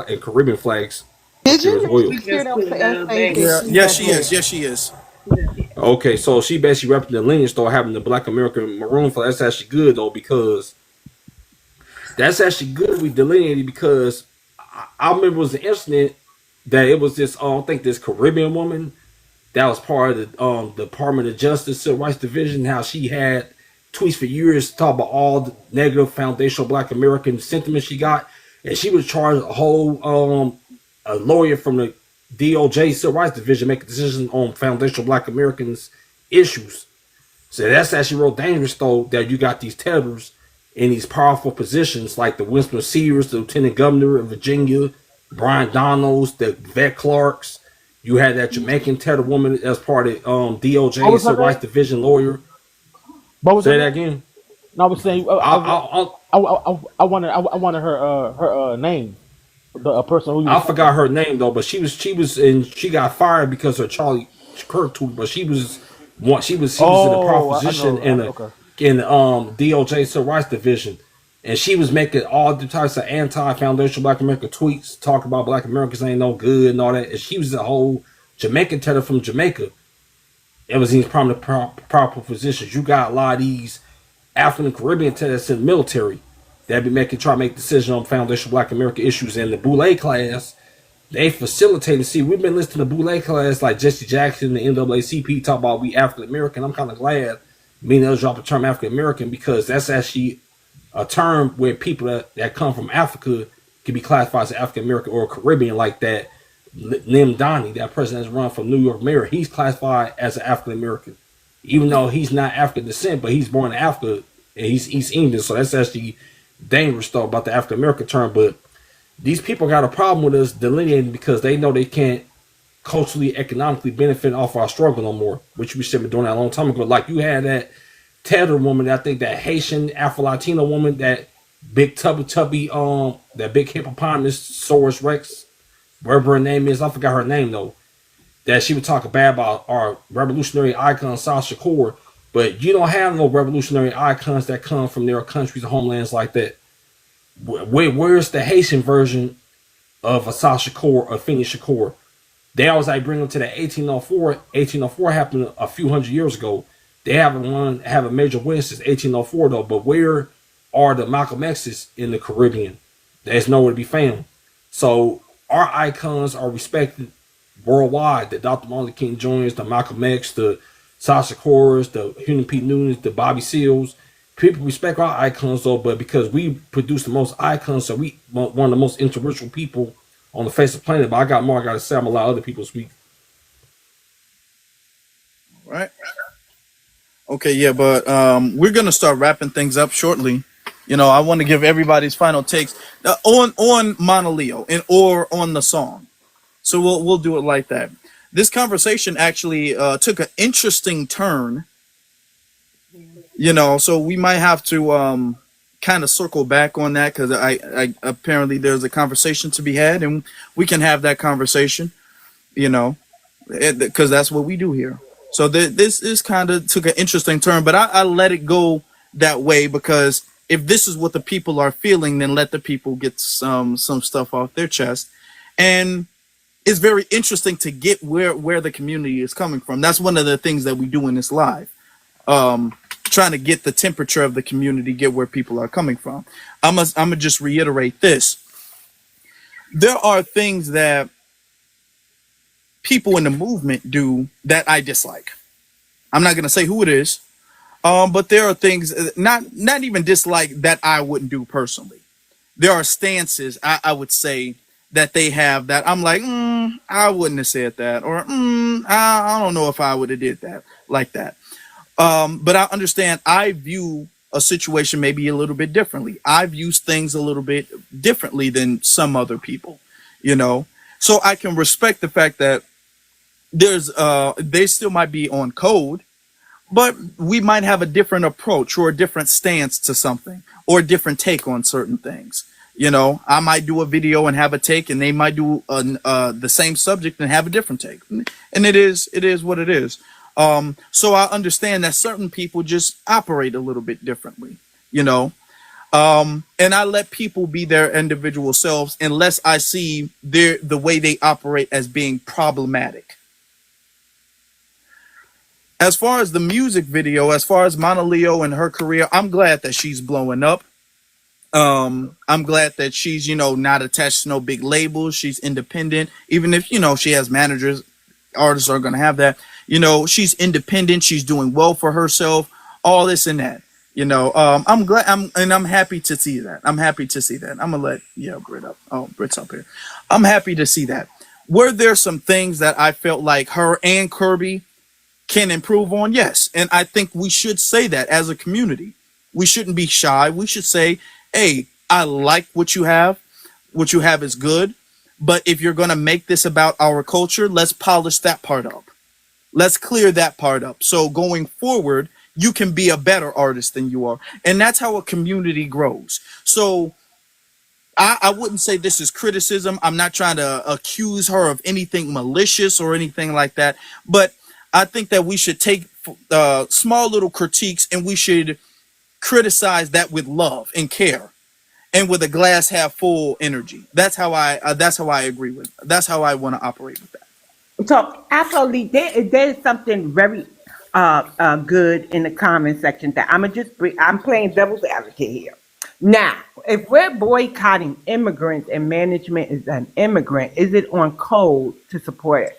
and Caribbean flags up Did here you as hear well. me clear that and say that Yeah, she's yeah, she definitely is. Yes, she is. Okay, so she basically representing the lineage, though, having the Black American maroon flag. That's actually good, though, because that's actually good we delineated because I remember it was an incident that it was this, I think this Caribbean woman that was part of the Department of Justice Civil Rights Division. How she had tweets for years talking about all the negative foundational Black American sentiments she got, and she was charged a whole a lawyer from the DOJ Civil Rights Division make a decision on foundational Black Americans issues. So that's actually real dangerous, though, that you got these tethers in these powerful positions like the Winston Sears, the Lieutenant Governor of Virginia, Brian Donalds, the Vet Clarks. You had that Jamaican tether woman as part of What DOJ was her Civil Rights name? Division lawyer. What was her Say that name? again. No, I was saying I I wanted her name. The person who you I was talking forgot about. her name though, but she got fired because of Charlie Kirk tweet. But she was in a powerful Oh, I position know. in a Okay. in DOJ Civil Rights Division, and she was making all the types of anti-foundational Black American tweets, talking about Black Americans ain't no good and all that. And she was a whole Jamaican teller from Jamaica. It was these prominent powerful positions. You got a lot of these African Caribbean tellers in the military that be try to make decisions on foundational Black American issues. And the Boule class, they facilitate. See, we've been listening to Boule class like Jesse Jackson, the NAACP talk about we African American. I'm kind of glad me and they'll drop the term African American because that's actually a term where people that come from Africa can be classified as African American or Caribbean, like that. Lim Donnie, that person that's run from New York mayor, he's classified as an African American, even though he's not African descent, but he's born in Africa and he's East Indian. So that's actually dangerous though about the African American term. But these people got a problem with us delineating because they know they can't culturally, economically benefit off our struggle no more, which we should have been doing that a long time ago. Like you had that Tether woman, I think that Haitian Afro-Latina woman, that big tubby, that big hippopotamus, Saurus Rex, whatever her name is, I forgot her name though, that she would talk bad about our revolutionary icon, Sasha Core, but you don't have no revolutionary icons that come from their countries and homelands like that. Where's the Haitian version of a Sasha Core or Phineas Shakur? They always like bring them to the 1804. 1804 happened a few hundred years ago. They haven't have a major win since 1804 though. But where are the Malcolm X's in the Caribbean? There's nowhere to be found. So our icons are respected worldwide. The Dr. Martin Luther King Jr.'s, the Malcolm X, the Sasha Cores, the Human P. Newtons, the Bobby Seals. People respect our icons though, but because we produce the most icons, so we one of the most interracial people on the face of the planet. But I got more I got to say. I'm gonna allow other people to speak. Right. Okay, yeah, but we're gonna start wrapping things up shortly. You know, I want to give everybody's final takes on Monoleo and or on the song. So we'll do it like that. This conversation actually took an interesting turn. You know, so we might have to kind of circle back on that because I apparently there's a conversation to be had, and we can have that conversation. You know, because that's what we do here. So this is kind of took an interesting turn, but I let it go that way because if this is what the people are feeling, then let the people get some stuff off their chest. And it's very interesting to get where the community is coming from. That's one of the things that we do in this live. Trying to get the temperature of the community, get where people are coming from. I'm gonna just reiterate this. There are things that people in the movement do that I dislike. I'm not gonna say who it is, but there are things not even dislike that I wouldn't do personally. There are stances I would say that they have that I'm like, I wouldn't have said that, or I don't know if I would have did that like that. But I understand I view a situation maybe a little bit differently. I view things a little bit differently than some other people, you know. So I can respect the fact that there's they still might be on code, but we might have a different approach or a different stance to something or a different take on certain things. You know, I might do a video and have a take, and they might do the same subject and have a different take. And it is what it is. So I understand that certain people just operate a little bit differently, you know. And I let people be their individual selves unless I see the way they operate as being problematic. As far as the music video, as far as Monoleo and her career, I'm glad that she's blowing up. I'm glad that she's, you know, not attached to no big labels. She's independent, even if, you know, she has managers. Artists are going to have that. You know, she's independent. She's doing well for herself. All this and that. You know, I'm glad. I'm happy to see that. I'm happy to see that. I'm gonna let Brit up. Oh, Brit's up here. I'm happy to see that. Were there some things that I felt like her and Kirby can improve on? Yes, and I think we should say that as a community. We shouldn't be shy. We should say, "Hey, I like what you have. What you have is good. But if you're gonna make this about our culture, let's polish that part up. Let's clear that part up. So going forward, you can be a better artist than you are." And that's how a community grows. So I wouldn't say this is criticism. I'm not trying to accuse her of anything malicious or anything like that. But I think that we should take small little critiques, and we should criticize that with love and care and with a glass half full energy. That's how I agree with. That's how I want to operate with that. So absolutely, there's something very good in the comment section that I'm gonna just bring. I'm playing devil's advocate here. Now, if we're boycotting immigrants and management is an immigrant, is it on code to support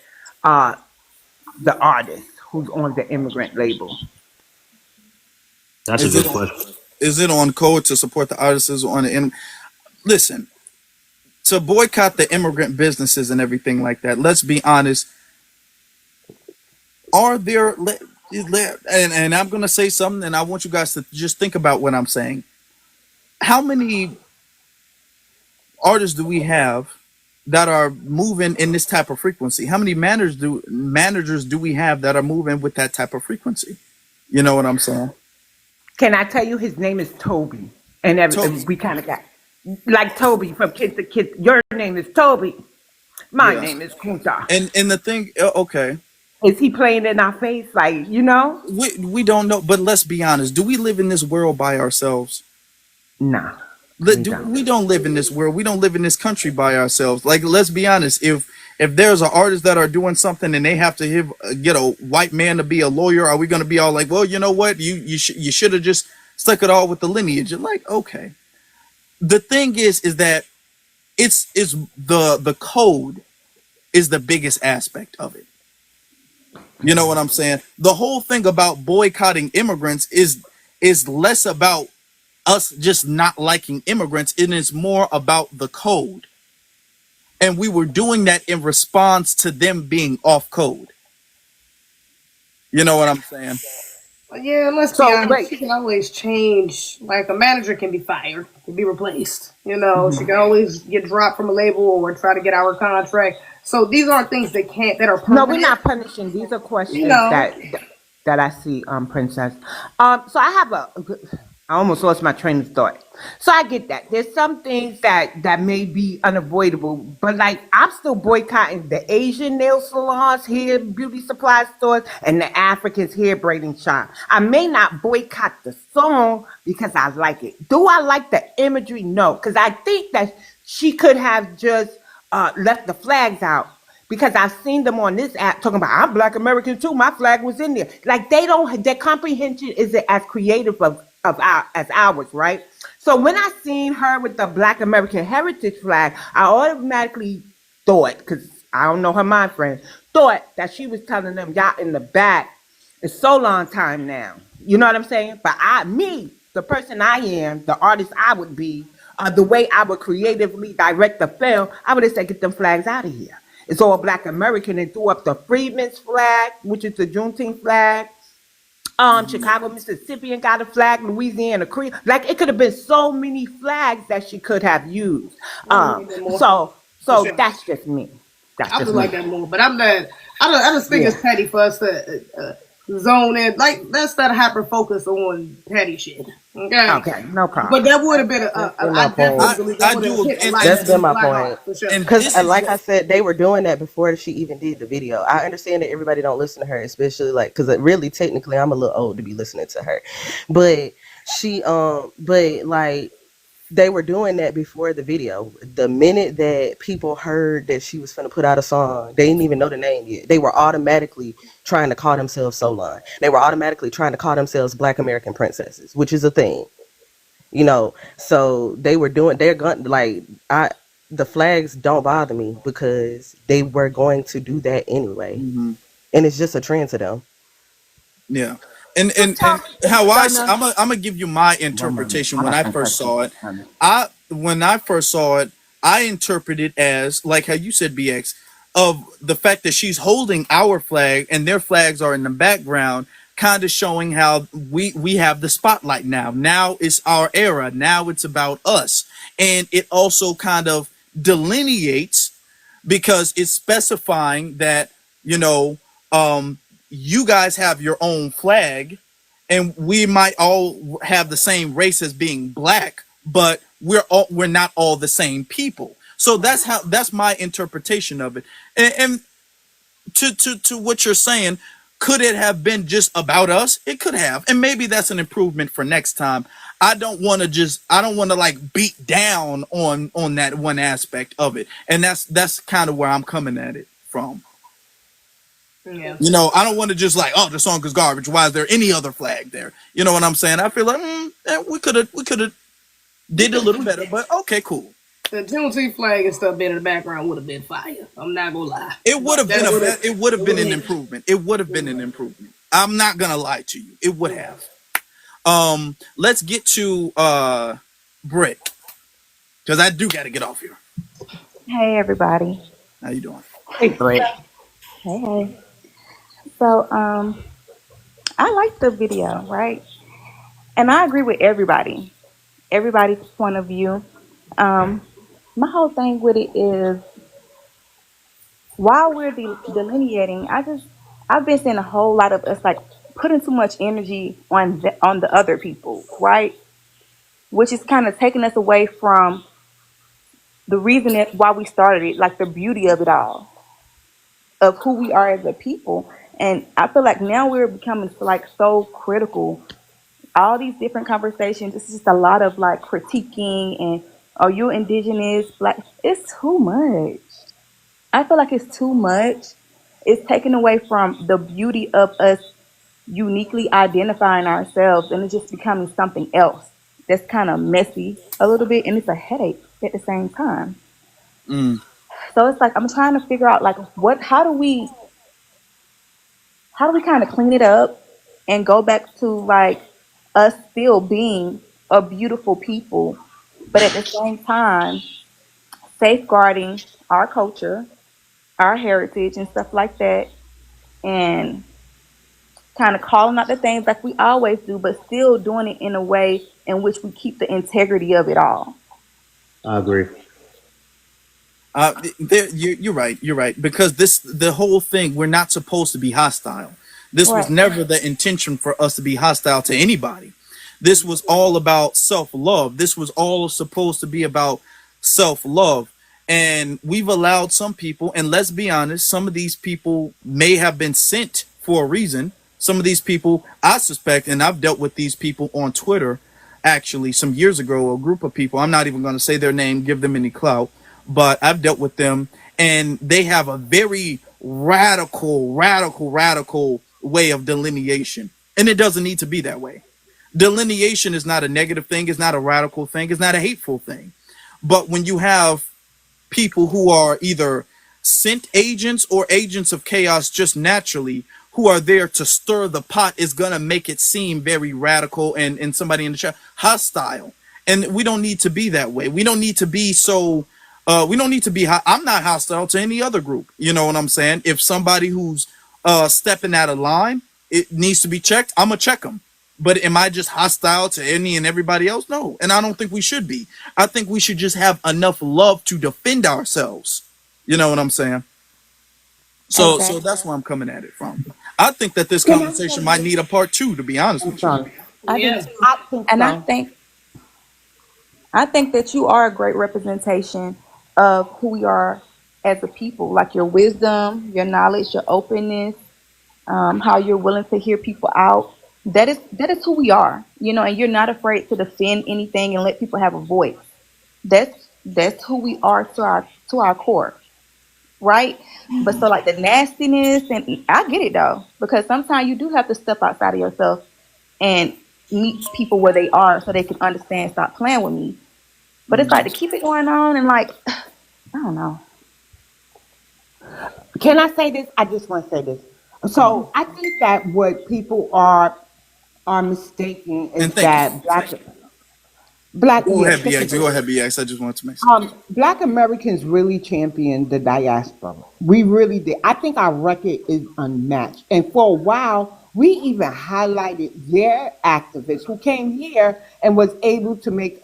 uh, the artist who's on the immigrant label? That's a Is it good on, question. is it on code to support the artists on the listen, to boycott the immigrant businesses and everything like that? Let's be honest. Are there and I'm going to say something, and I want you guys to just think about what I'm saying. How many artists do we have that are moving in this type of frequency? How many managers do we have that are moving with that type of frequency? You know what I'm saying? Can I tell you his name is Toby? And Toby. we kind of got like Toby from Kids to Kids. Your name is Toby. My Yeah. name is Kunta. And the thing, okay, Is he playing in our face? Like, you know? we don't know, but let's be honest. Do we live in this world by ourselves? No, we don't. We don't live in this world. We don't live in this country by ourselves. Like, let's be honest. If there's an artist that are doing something and they have to get a white man to be a lawyer, are we going to be all like, well, you know what, you should have just stuck it all with the lineage? You're like, okay. The thing is that it's the code is the biggest aspect of it. You know what I'm saying? The whole thing about boycotting immigrants is less about us just not liking immigrants. It is more about the code. And we were doing that in response to them being off code. You know what I'm saying? Yeah, let's be So, honest. wait. She can always change. Like a manager can be fired, can be replaced. You know, she Mhm. can always get dropped from a label or try to get our contract. So these aren't things that are No, we're permanent. not punishing. These are You questions know, that I see, Princess. So I have I almost lost my train of thought. So I get that. There's some things that may be unavoidable, but like I'm still boycotting the Asian nail salons, hair beauty supply stores, and the Africans hair braiding shop. I may not boycott the song because I like it. Do I like the imagery? No, because I think that she could have just left the flags out because I've seen them on this app talking about I'm Black American too. My flag was in there. Like they don't, their comprehension isn't as creative as ours, right? So when I seen her with the Black American heritage flag, I automatically thought, because I don't know her mind frame, thought that she was telling them y'all in the back. It's so long time now. You know what I'm saying? But the person I am, the artist I would be, the way I would creatively direct the film, I would have said, get them flags out of here. It's all Black American and threw up the Freedmen's flag, which is the Juneteenth flag. Chicago, Mississippi, and got a flag. Louisiana, Creole. Like it could have been so many flags that she could have used. I would like that more. For So sure. that's just me. That's I just would me. like that more, but I'm not. I just think Yeah. it's petty for us to zone in. Like let's not hyper focus on petty shit. Okay. Okay, no problem. But that would have been That's I been my definitely point. believe I that would do, have hit a and lot That's been my black point. heart, for sure. and Because, this is like I said, they were doing that before she even did the video. I understand that everybody don't listen to her, especially like because really, technically, I'm a little old to be listening to her, but but like they were doing that before the video. The minute that people heard that she was gonna put out a song, they didn't even know the name yet. They were automatically trying to call themselves Soulaan. They were automatically trying to call themselves Black American princesses, which is a thing. So they were doing they're going like I the flags don't bother me because they were going to do that anyway, Mhm. and it's just a trend to them. Yeah. And how I'm gonna give you my interpretation when I first saw it. When I first saw it, I interpreted as like how you said, BX, of the fact that she's holding our flag and their flags are in the background, kind of showing how we have the spotlight now. Now it's our era. Now it's about us, and it also kind of delineates because it's specifying that you know you guys have your own flag and we might all have the same race as being black, but we're not all the same people. So that's my interpretation of it. And to what you're saying, Could it have been just about us? It could have. And maybe that's an improvement for next time. I don't want to like beat down on that one aspect of it. And that's kind of where I'm coming at it from. Yeah. You know, I don't want to just like, oh, the song is garbage. Why is there any other flag there? You know what I'm saying? I feel like we could have did a little better, but okay, cool. The Juneteenth flag and stuff being in the background would have been fire. I'm not gonna lie. It would have been That would have. it would have been an improvement. It would have been an improvement. I'm not gonna lie to you. It would have. Let's get to Brick, because I do got to get off here. Hey everybody. How you doing? Hey, Brett. Hey, hey. So I like the video, right? And I agree with everybody's point of view. Um my whole thing with it is while we're delineating, I've been seeing a whole lot of us like putting too much energy on the other people, right? Which is kind of taking us away from the reason why we started it, like the beauty of it all, of who we are as a people. And I feel like now we're becoming like so critical. All these different conversations, it's just a lot of like critiquing and are you indigenous, black? It's too much. I feel like it's too much. It's taken away from the beauty of us uniquely identifying ourselves, and it's just becoming something else that's kind of messy a little bit, and it's a headache at the same time. Mm. So it's like I'm trying to figure out like how do we kind of clean it up and go back to like us still being a beautiful people, but at the same time safeguarding our culture, our heritage, and stuff like that, and kind of calling out the things like we always do, but still doing it in a way in which we keep the integrity of it all. I agree. You're right. You're right, because the whole thing, we're not supposed to be hostile. This was Right. never the intention for us to be hostile to anybody. This was all about self love. This was all supposed to be about self love. And we've allowed some people, and let's be honest, some of these people may have been sent for a reason. Some of these people, I suspect, and I've dealt with these people on Twitter actually some years ago, a group of people. I'm not even going to say their name, give them any clout, but I've dealt with them, and they have a very radical way of delineation. And it doesn't need to be that way. Delineation is not a negative thing, it's not a radical thing, it's not a hateful thing. But when you have people who are either scent agents or agents of chaos just naturally, who are there to stir the pot, is going to make it seem very radical and somebody in the chat hostile. And we don't need to be that way. We don't need to be so we don't need to be I'm not hostile to any other group. You know what I'm saying? If somebody who's stepping out of line, it needs to be checked, I'm going to check them. But am I just hostile to any and everybody else? No. And I don't think we should be. I think we should just have enough love to defend ourselves. You know what I'm saying? So Exactly. that's where I'm coming at it from. I think that this Can I say conversation might this? need a part two, to be honest I'm with you. sorry. I do Yeah. too. I think And so. I think that you are a great representation of who we are as a people, like your wisdom, your knowledge, your openness, how you're willing to hear people out. That is who we are, and you're not afraid to defend anything and let people have a voice. That's who we are to our core, right? But so like the nastiness, and I get it though, because sometimes you do have to step outside of yourself and meet people where they are so they can understand, stop playing with me. But it's like to keep it going on and like I don't know. Can I say this? I just want to say this. Mhm. So I think that what people are mistaking is And thank you. that black, Go yeah, ahead, take BX. it. Go ahead, BX. I just wanted to make sense. Black Americans really championed the diaspora. We really did. I think our record is unmatched. And for a while, we even highlighted their activists who came here and was able to make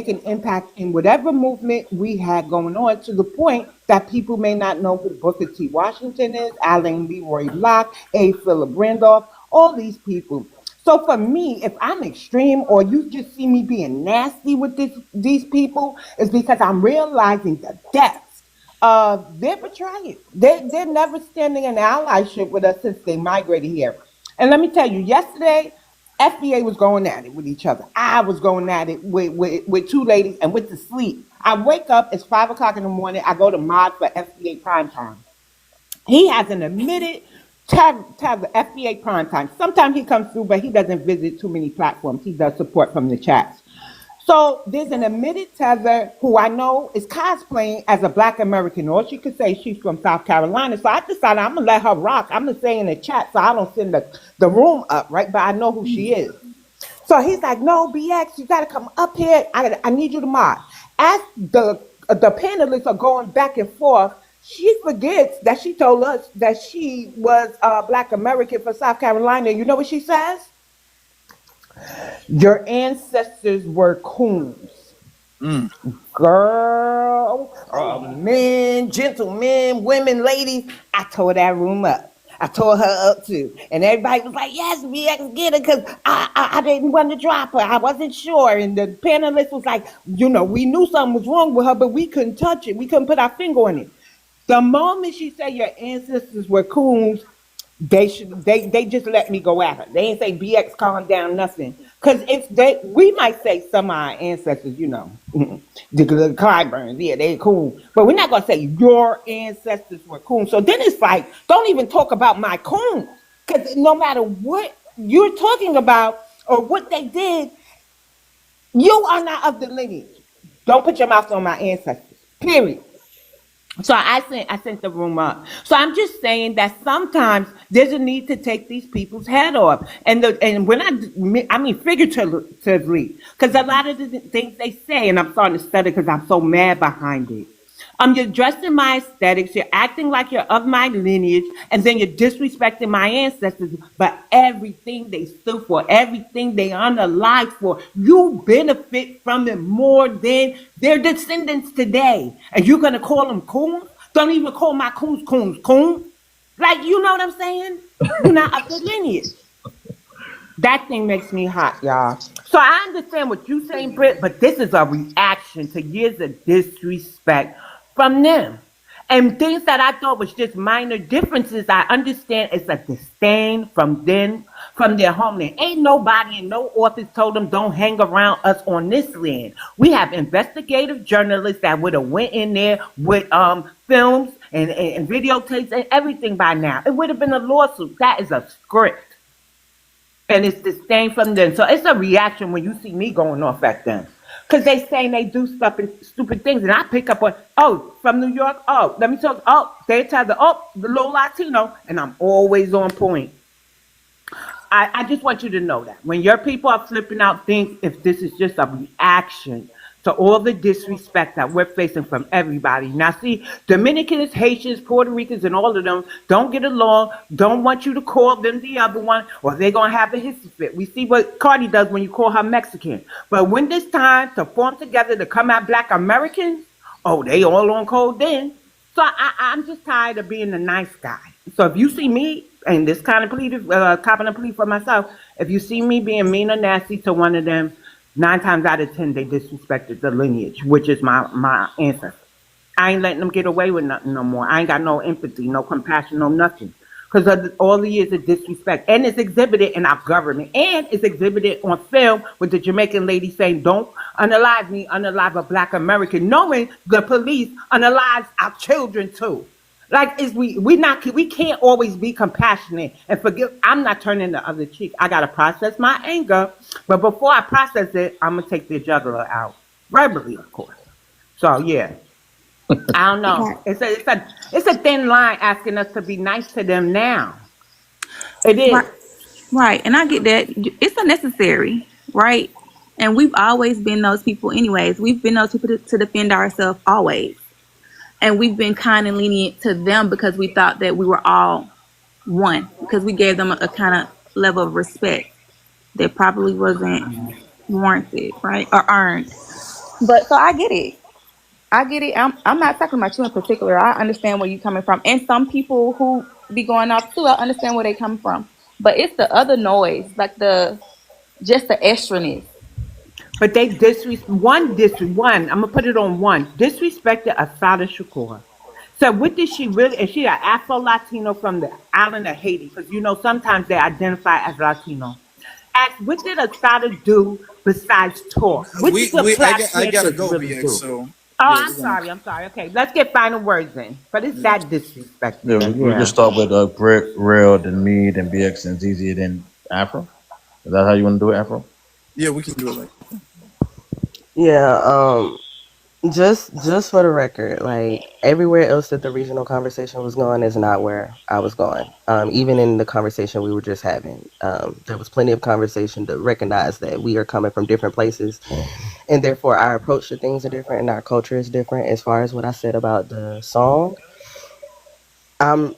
an impact in whatever movement we had going on, to the point that people may not know who Booker T. Washington is, Alan Leroy Locke, A. Philip Randolph, all these people. So for me, if I'm extreme or you just see me being nasty with these people, it's because I'm realizing the depths they're betraying. They're never standing in allyship with us since they migrated here. And let me tell you, yesterday, FBA was going at it with each other. I was going at it with two ladies and went to sleep. I wake up, it's 5 o'clock in the morning. I go to mod for FBA primetime. He has an admitted tab FBA primetime. Sometimes he comes through, but he doesn't visit too many platforms. He does support from the chats. So there's an admitted tether who I know is cosplaying as a Black American. All she could say she's from South Carolina. So I decided I'm gonna let her rock. I'm gonna say in the chat so I don't send the room up, right? But I know who she is. So he's like, no, BX, you gotta come up here. I need you to mod. As the panelists are going back and forth, she forgets that she told us that she was Black American for South Carolina. You know what she says? Your ancestors were coons. Girl, men, gentlemen, women, ladies. I tore that room up. I tore her up too. And everybody was like, yes, BX, get her, because I didn't want to drop her. I wasn't sure. And the panelist was like, we knew something was wrong with her, but we couldn't touch it. We couldn't put our finger on it. The moment she said your ancestors were coons, they just let me go at her. They ain't say BX calm down, nothing. Because we might say some of our ancestors, the Clyburns, yeah, they cool. But we're not gonna say your ancestors were cool. So then it's like, don't even talk about my coons. Because no matter what you're talking about or what they did, you are not of the lineage. Don't put your mouth on my ancestors. Period. So I sent the room up. So I'm just saying that sometimes there's a need to take these people's head off, and when I mean figuratively, because a lot of the things they say, and I'm starting to stutter because I'm so mad behind it. You're dressed in my aesthetics, you're acting like you're of my lineage, and then you're disrespecting my ancestors. But everything they stood for, everything they unalived for, you benefit from them more than their descendants today. And you're gonna call them coons? Don't even call my coons. Like, you know what I'm saying? You're not of the lineage. That thing makes me hot, y'all. So I understand what you're saying, Britt, but this is a reaction to years of disrespect from them. And things that I thought was just minor differences, I understand it's a disdain from them, from their homeland. Ain't nobody in no office told them don't hang around us on this land. We have investigative journalists that would have went in there with films and videotapes and everything by now. It would have been a lawsuit. That is a script. And it's disdain from them. So it's a reaction when you see me going off at them. Because they saying they do stupid things. And I pick up on, from New York, let me talk, they tell the little Latino. And I'm always on point. I just want you to know that. When your people are flipping out, think if this is just a reaction to all the disrespect that we're facing from everybody. Now, see, Dominicans, Haitians, Puerto Ricans, and all of them don't get along, don't want you to call them the other one, or they're going to have a hissy fit. We see what Cardi does when you call her Mexican. But when it's time to form together to come at Black Americans, they all on code then. So I'm just tired of being the nice guy. So if you see me, and this kind of plea, copping a plea for myself, if you see me being mean or nasty to one of them, 9 times out of 10, they disrespected the lineage, which is my ancestors. I ain't letting them get away with nothing no more. I ain't got no empathy, no compassion, no nothing. Because of all the years of disrespect. And it's exhibited in our government. And it's exhibited on film with the Jamaican lady saying, don't unalive me, unalive a Black American, knowing the police unalives our children too. Like, we can't always be compassionate and forgive. I'm not turning the other cheek. I gotta process my anger, but before I process it, I'm gonna take the juggler out verbally, of course. So yeah, I don't know. It's a thin line asking us to be nice to them now. It is. Right, right. And I get that. It's unnecessary, right? And we've always been those people anyways. We've been those people to defend ourselves always. And we've been kind and lenient to them because we thought that we were all one, because we gave them a kind of level of respect that probably wasn't warranted, right? Or earned. But so I get it. I get it. I'm not talking about you in particular. I understand where you're coming from. And some people who be going off too, I understand where they come from. But it's the other noise, like just the extraness. But they one. I'm gonna put it on one. Disrespected Asada Shakur. So what did she really? Is she an Afro Latino from the island of Haiti? Because sometimes they identify as Latino. Ask what did Asada do besides talk? What did the Black I gotta Panthers go, really BX. do? So Oh, yeah, I'm we're gonna. sorry. I'm sorry. Okay, let's get final words in. But it's Yeah, that disrespectful Yeah, then. we can Yeah. start with Brick, Rail, then me, then BX, and ZZ, then Afro. Is that how you want to do it, Afro? yeah, we can do it like. Yeah, just for the record, like everywhere else that the regional conversation was going is not where I was going. Even in the conversation we were just having, there was plenty of conversation to recognize that we are coming from different places, and therefore our approach to things are different and our culture is different. As far as what I said about the song, um,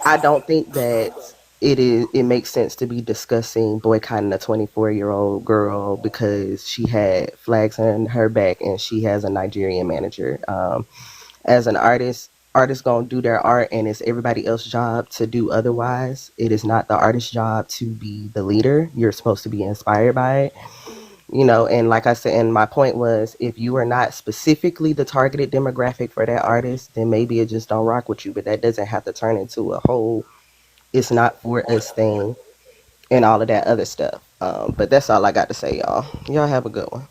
I don't think that it makes sense to be discussing boycotting a 24-year-old girl because she had flags on her back and she has a Nigerian manager. As an artist, artists gonna do their art and it's everybody else's job to do otherwise. It is not the artist's job to be the leader. You're supposed to be inspired by it. And like I said, and my point was, if you are not specifically the targeted demographic for that artist, then maybe it just don't rock with you. But that doesn't have to turn into a whole "it's not for us" thing and all of that other stuff. But that's all I got to say, y'all. Y'all have a good one.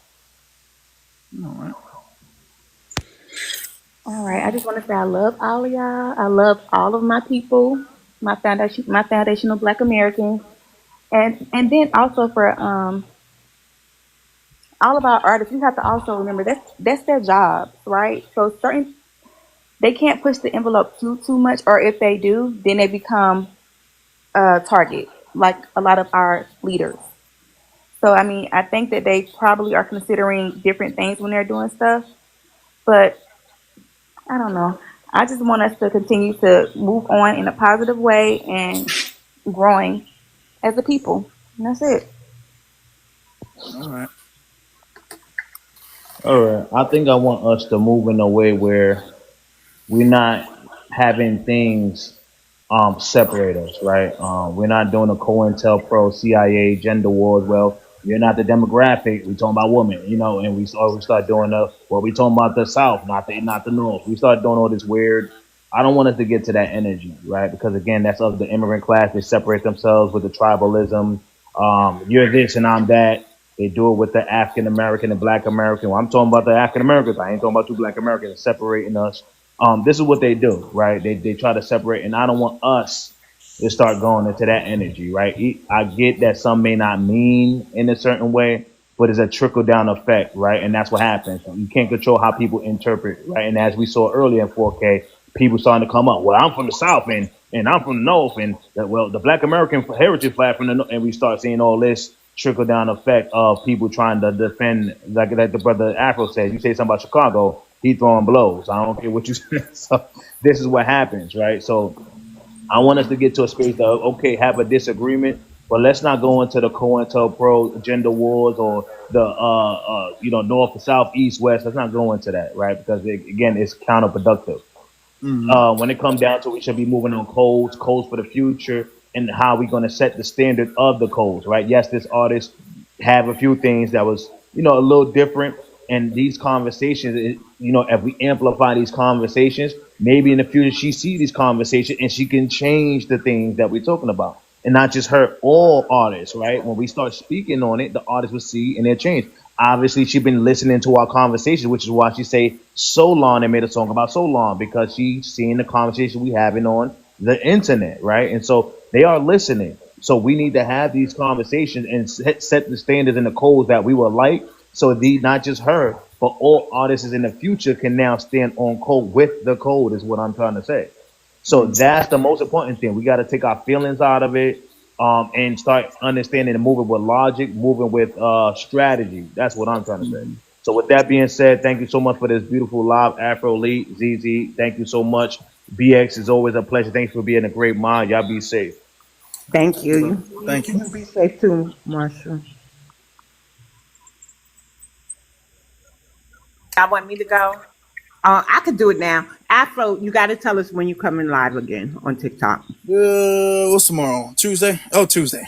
All right. All right. I just want to say I love all of y'all. I love all of my people, my foundational Black Americans, and then also for all of our artists, we have to also remember that's their job, right? So they can't push the envelope too much, or if they do, then they become a target, like a lot of our leaders. So I mean, I think that they probably are considering different things when they're doing stuff, but I don't know. I just want us to continue to move on in a positive way and growing as a people. And that's it. All right. All right. I think I want us to move in a way where we're not having things separate us, right? We're not doing a COINTELPRO, CIA, gender wars. Well, you're not the demographic. We talking about women, and we start doing we talking about the South, not the North. We start doing all this weird. I don't want us to get to that energy, right? Because again, that's of the immigrant class. They separate themselves with the tribalism. You're this and I'm that. They do it with the African American and Black American. Well, I'm talking about the African Americans. I ain't talking about two Black Americans separating us. This is what they do, right? They try to separate, and I don't want us to start going into that energy, right? I get that some may not mean in a certain way, but it's a trickle down effect, right? And that's what happens. You can't control how people interpret, right? And as we saw earlier in 4K, people starting to come up. Well, I'm from the South, and I'm from the North, and the Black American heritage flag from the North, and we start seeing all this trickle down effect of people trying to defend, like the brother Afro said. You say something about Chicago, he throwing blows. I don't care what you say. So this is what happens, right? So I want us to get to a space of okay, have a disagreement, but let's not go into the COINTELPRO gender wars or the north to south, east, west. Let's not go into that, right? Because again, it's counterproductive. Mm-hmm. When it comes down to, we should be moving on codes for the future, and how we're going to set the standard of the codes, right? Yes, this artist have a few things that was, a little different. And these conversations, if we amplify these conversations, maybe in the future she see these conversations and she can change the things that we're talking about. And not just her, all artists, right? When we start speaking on it, the artists will see and they'll change. Obviously, she's been listening to our conversation, which is why she say Soulaan and made a song about Soulaan, because she's seeing the conversation we having on the internet, right? And so they are listening. So we need to have these conversations and set the standards and the codes that we would like. So not just her, but all artists in the future can now stand on code with the code, is what I'm trying to say. So that's the most important thing. We got to take our feelings out of it, and start understanding and moving with logic, moving with strategy. That's what I'm trying to say. So with that being said, thank you so much for this beautiful live Afro Elite. ZZ, thank you so much. BX is always a pleasure. Thanks for being a great mind. Y'all be safe. Thank you. Thank you. You be safe too, Marshall. I want me to go. I could do it now. Afro, you got to tell us when you coming live again on TikTok. What's tomorrow? Tuesday? Oh, Tuesday.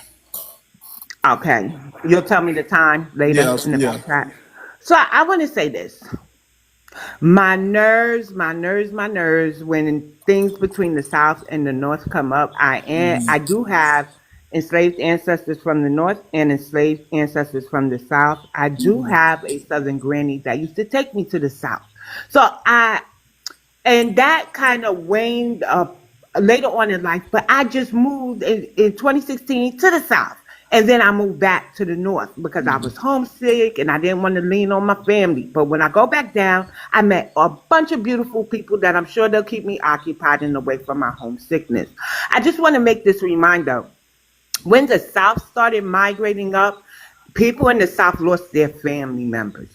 Okay. You'll tell me the time later Yeah. in the Yeah. back chat. So I want to say this. My nerves. When things between the South and the North come up, I do have enslaved ancestors from the North and enslaved ancestors from the South. I do have a Southern granny that used to take me to the South. So I and that kind of waned up later on in life. But I just moved in 2016 to the South. And then I moved back to the North because I was homesick and I didn't want to lean on my family. But when I go back down, I met a bunch of beautiful people that I'm sure they'll keep me occupied and away from my homesickness. I just want to make this reminder. When the South started migrating up, people in the South lost their family members.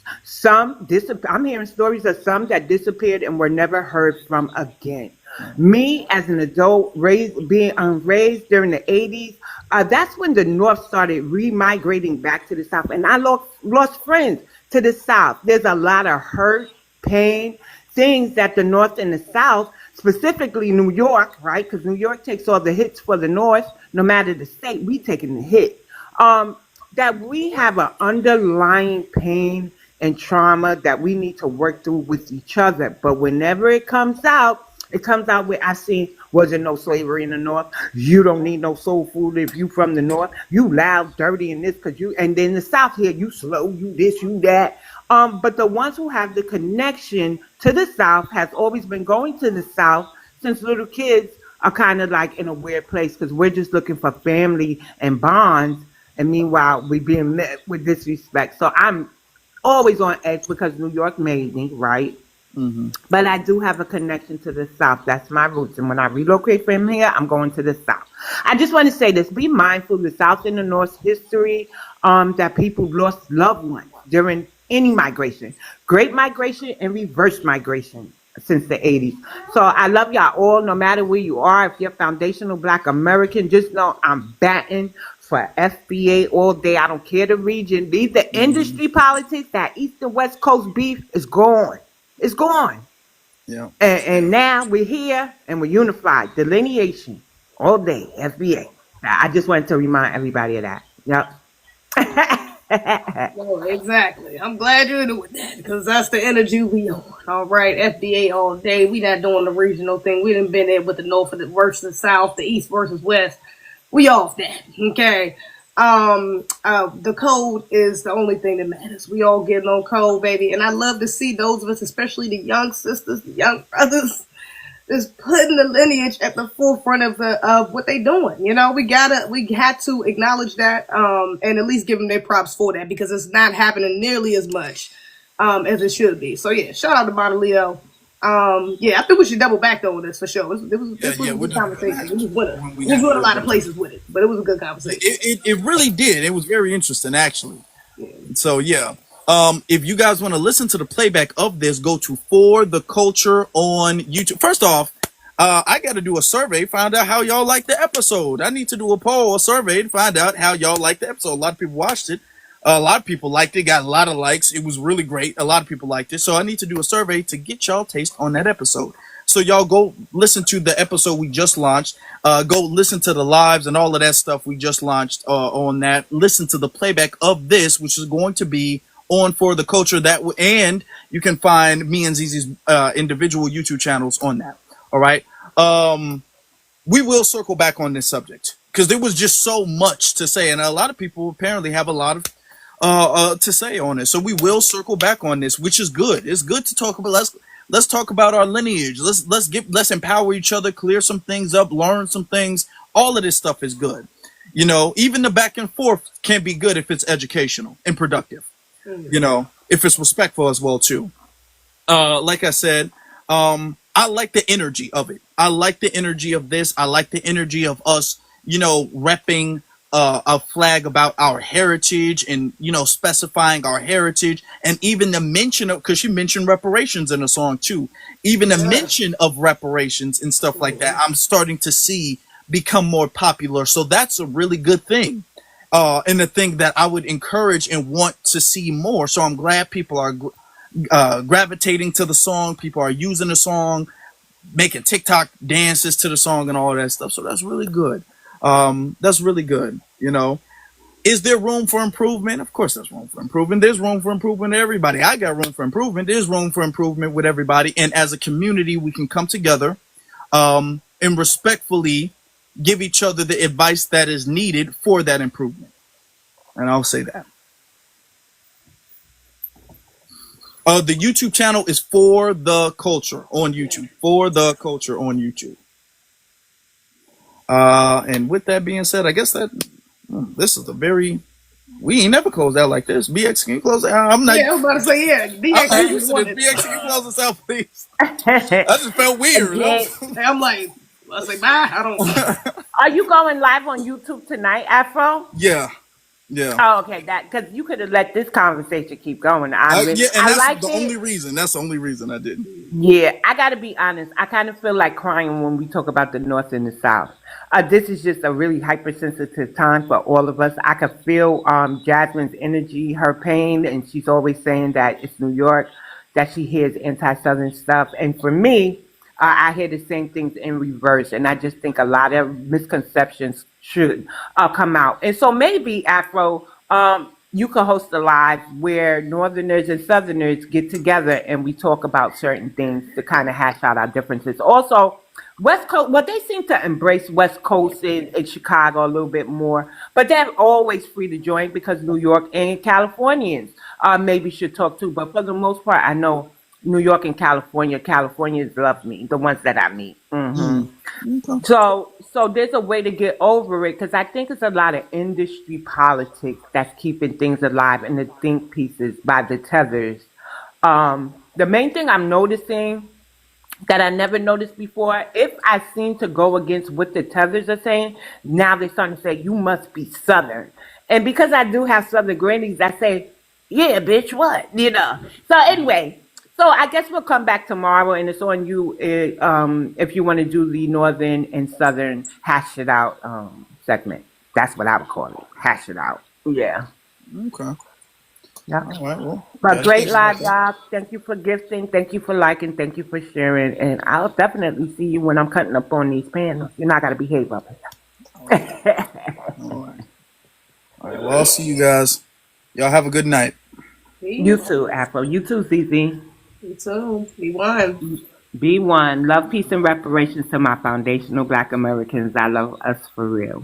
I'm hearing stories of some that disappeared and were never heard from again. Me, as an adult, raised during the 80s, that's when the North started remigrating back to the South, and I lost friends to the South. There's a lot of hurt, pain, things that the North and the South, specifically New York, right? Because New York takes all the hits for the North. No matter the state, we taking the hit. That we have an underlying pain and trauma that we need to work through with each other. But whenever it comes out with I see was there no slavery in the North? You don't need no soul food if you from the North. You loud, dirty, and this because you and then the South here, you slow, you this, you that. But the ones who have the connection to the South has always been going to the South since little kids are kind of like in a weird place because we're just looking for family and bonds. And meanwhile, we're being met with disrespect. So I'm always on edge because New York made me, right? But I do have a connection to the South. That's my roots. And when I relocate from here, I'm going to the South. I just want to say this. Be mindful the South and the North's history, that people lost loved ones during any migration. Great migration and reverse migration since the 80s. So I love y'all all, no matter where you are. If you're foundational Black American, just know I'm batting for FBA all day. I don't care the region. Leave the industry politics. That East and West Coast beef is gone. It's gone. Yeah. And now we're here and we're unified. Delineation all day. FBA. I just wanted to remind everybody of that. Yep. No, exactly. I'm glad you're doing that because that's the energy we on. All right, FDA all day. We not doing the regional thing. We done been there with the North versus the South, the East versus West. We off that. Okay. The code is the only thing that matters. We all getting on code, baby. And I love to see those of us, especially the young sisters, the young brothers, is putting the lineage at the forefront of what they doing. You know, we had to acknowledge that, and at least give them their props for that because it's not happening nearly as much, as it should be. So yeah, shout out to Monoleo. Yeah, I think we should double back though on this for sure. This was a good conversation. We went a lot of places with it, but it was a good conversation. It really did. It was very interesting, actually. So yeah. If you guys want to listen to the playback of this, go to For the Culture on YouTube. First off, I got to do a survey, find out how y'all like the episode. I need to do a poll, a survey to find out how y'all like the episode. A lot of people watched it. A lot of people liked it, got a lot of likes. It was really great. A lot of people liked it. So I need to do a survey to get y'all taste on that episode. So y'all go listen to the episode we just launched. Go listen to the lives and all of that stuff we just launched on that. Listen to the playback of this, which is going to be on For the Culture, and you can find me and Zizi's individual YouTube channels on that. All right. We will circle back on this subject because there was just so much to say, and a lot of people apparently have a lot of to say on it. So we will circle back on this, which is good. It's good to talk about. Let's talk about our lineage. Let's empower each other, clear some things up, learn some things. All of this stuff is good. You know, even the back and forth can be good if it's educational and productive. You know, if it's respectful as well too. Like I said, I like the energy of it. I like the energy of this. I like the energy of us, you know, repping a flag about our heritage and, you know, specifying our heritage, and even the mention of, because she mentioned reparations in the song too, even the mention of reparations and stuff like that, I'm starting to see become more popular. So that's a really good thing. And the thing that I would encourage and want to see more. So I'm glad people are gravitating to the song. People are using the song, making TikTok dances to the song and all that stuff. So that's really good. That's really good, you know. Is there room for improvement? Of course, there's room for improvement. There's room for improvement to everybody. I got room for improvement. There's room for improvement with everybody. And as a community, we can come together and respectfully give each other the advice that is needed for that improvement. And I'll say that. The YouTube channel is For the Culture on YouTube. For the Culture on YouTube. And with that being said, I guess that this is a very... We ain't never closed out like this. BX, can you close out? I'm not... Yeah, I was about to say, yeah. I'm not DX used to wanted. this. BX, can you close us out, please? That just felt weird. Yeah. I'm like, I say bye. I don't. Are you going live on YouTube tonight, Afro? Yeah. Oh, okay. That because you could have let this conversation keep going. Yeah, and I that's like the it. only reason. That's the only reason I didn't. Yeah, I got to be honest. I kind of feel like crying when we talk about the North and the South. This is just a really hypersensitive time for all of us. I could feel Jasmine's energy, her pain, and she's always saying that it's New York, that she hears anti-Southern stuff. And for me, I hear the same things in reverse, and I just think a lot of misconceptions should come out. And so maybe, Afro, you could host a live where Northerners and Southerners get together and we talk about certain things to kind of hash out our differences. Also, West Coast, well, they seem to embrace West Coast in Chicago a little bit more, but they're always free to join because New York and Californians maybe should talk too. But for the most part, I know New York and Californians love me, the ones that I meet. Okay. So there's a way to get over it because I think it's a lot of industry politics that's keeping things alive and the think pieces by the tethers. The main thing I'm noticing that I never noticed before, if I seem to go against what the tethers are saying, now they're starting to say, you must be Southern. And because I do have Southern grannies, I say, yeah, bitch, what? You know. So anyway, so I guess we'll come back tomorrow, and it's on you if you want to do the Northern and Southern hash it out segment. That's what I would call it. Hash it out. Yeah. Okay. Yeah. All right. Well, But great live, Doc. Thank you for gifting. Thank you for liking. Thank you for sharing. And I'll definitely see you when I'm cutting up on these panels. You know, I got to behave up here. All right. Well, I'll see you guys. Y'all have a good night. You too, Afro. You too, ZZ. You too. Be one. Be one. Love, peace, and reparations to my foundational Black Americans. I love us for real.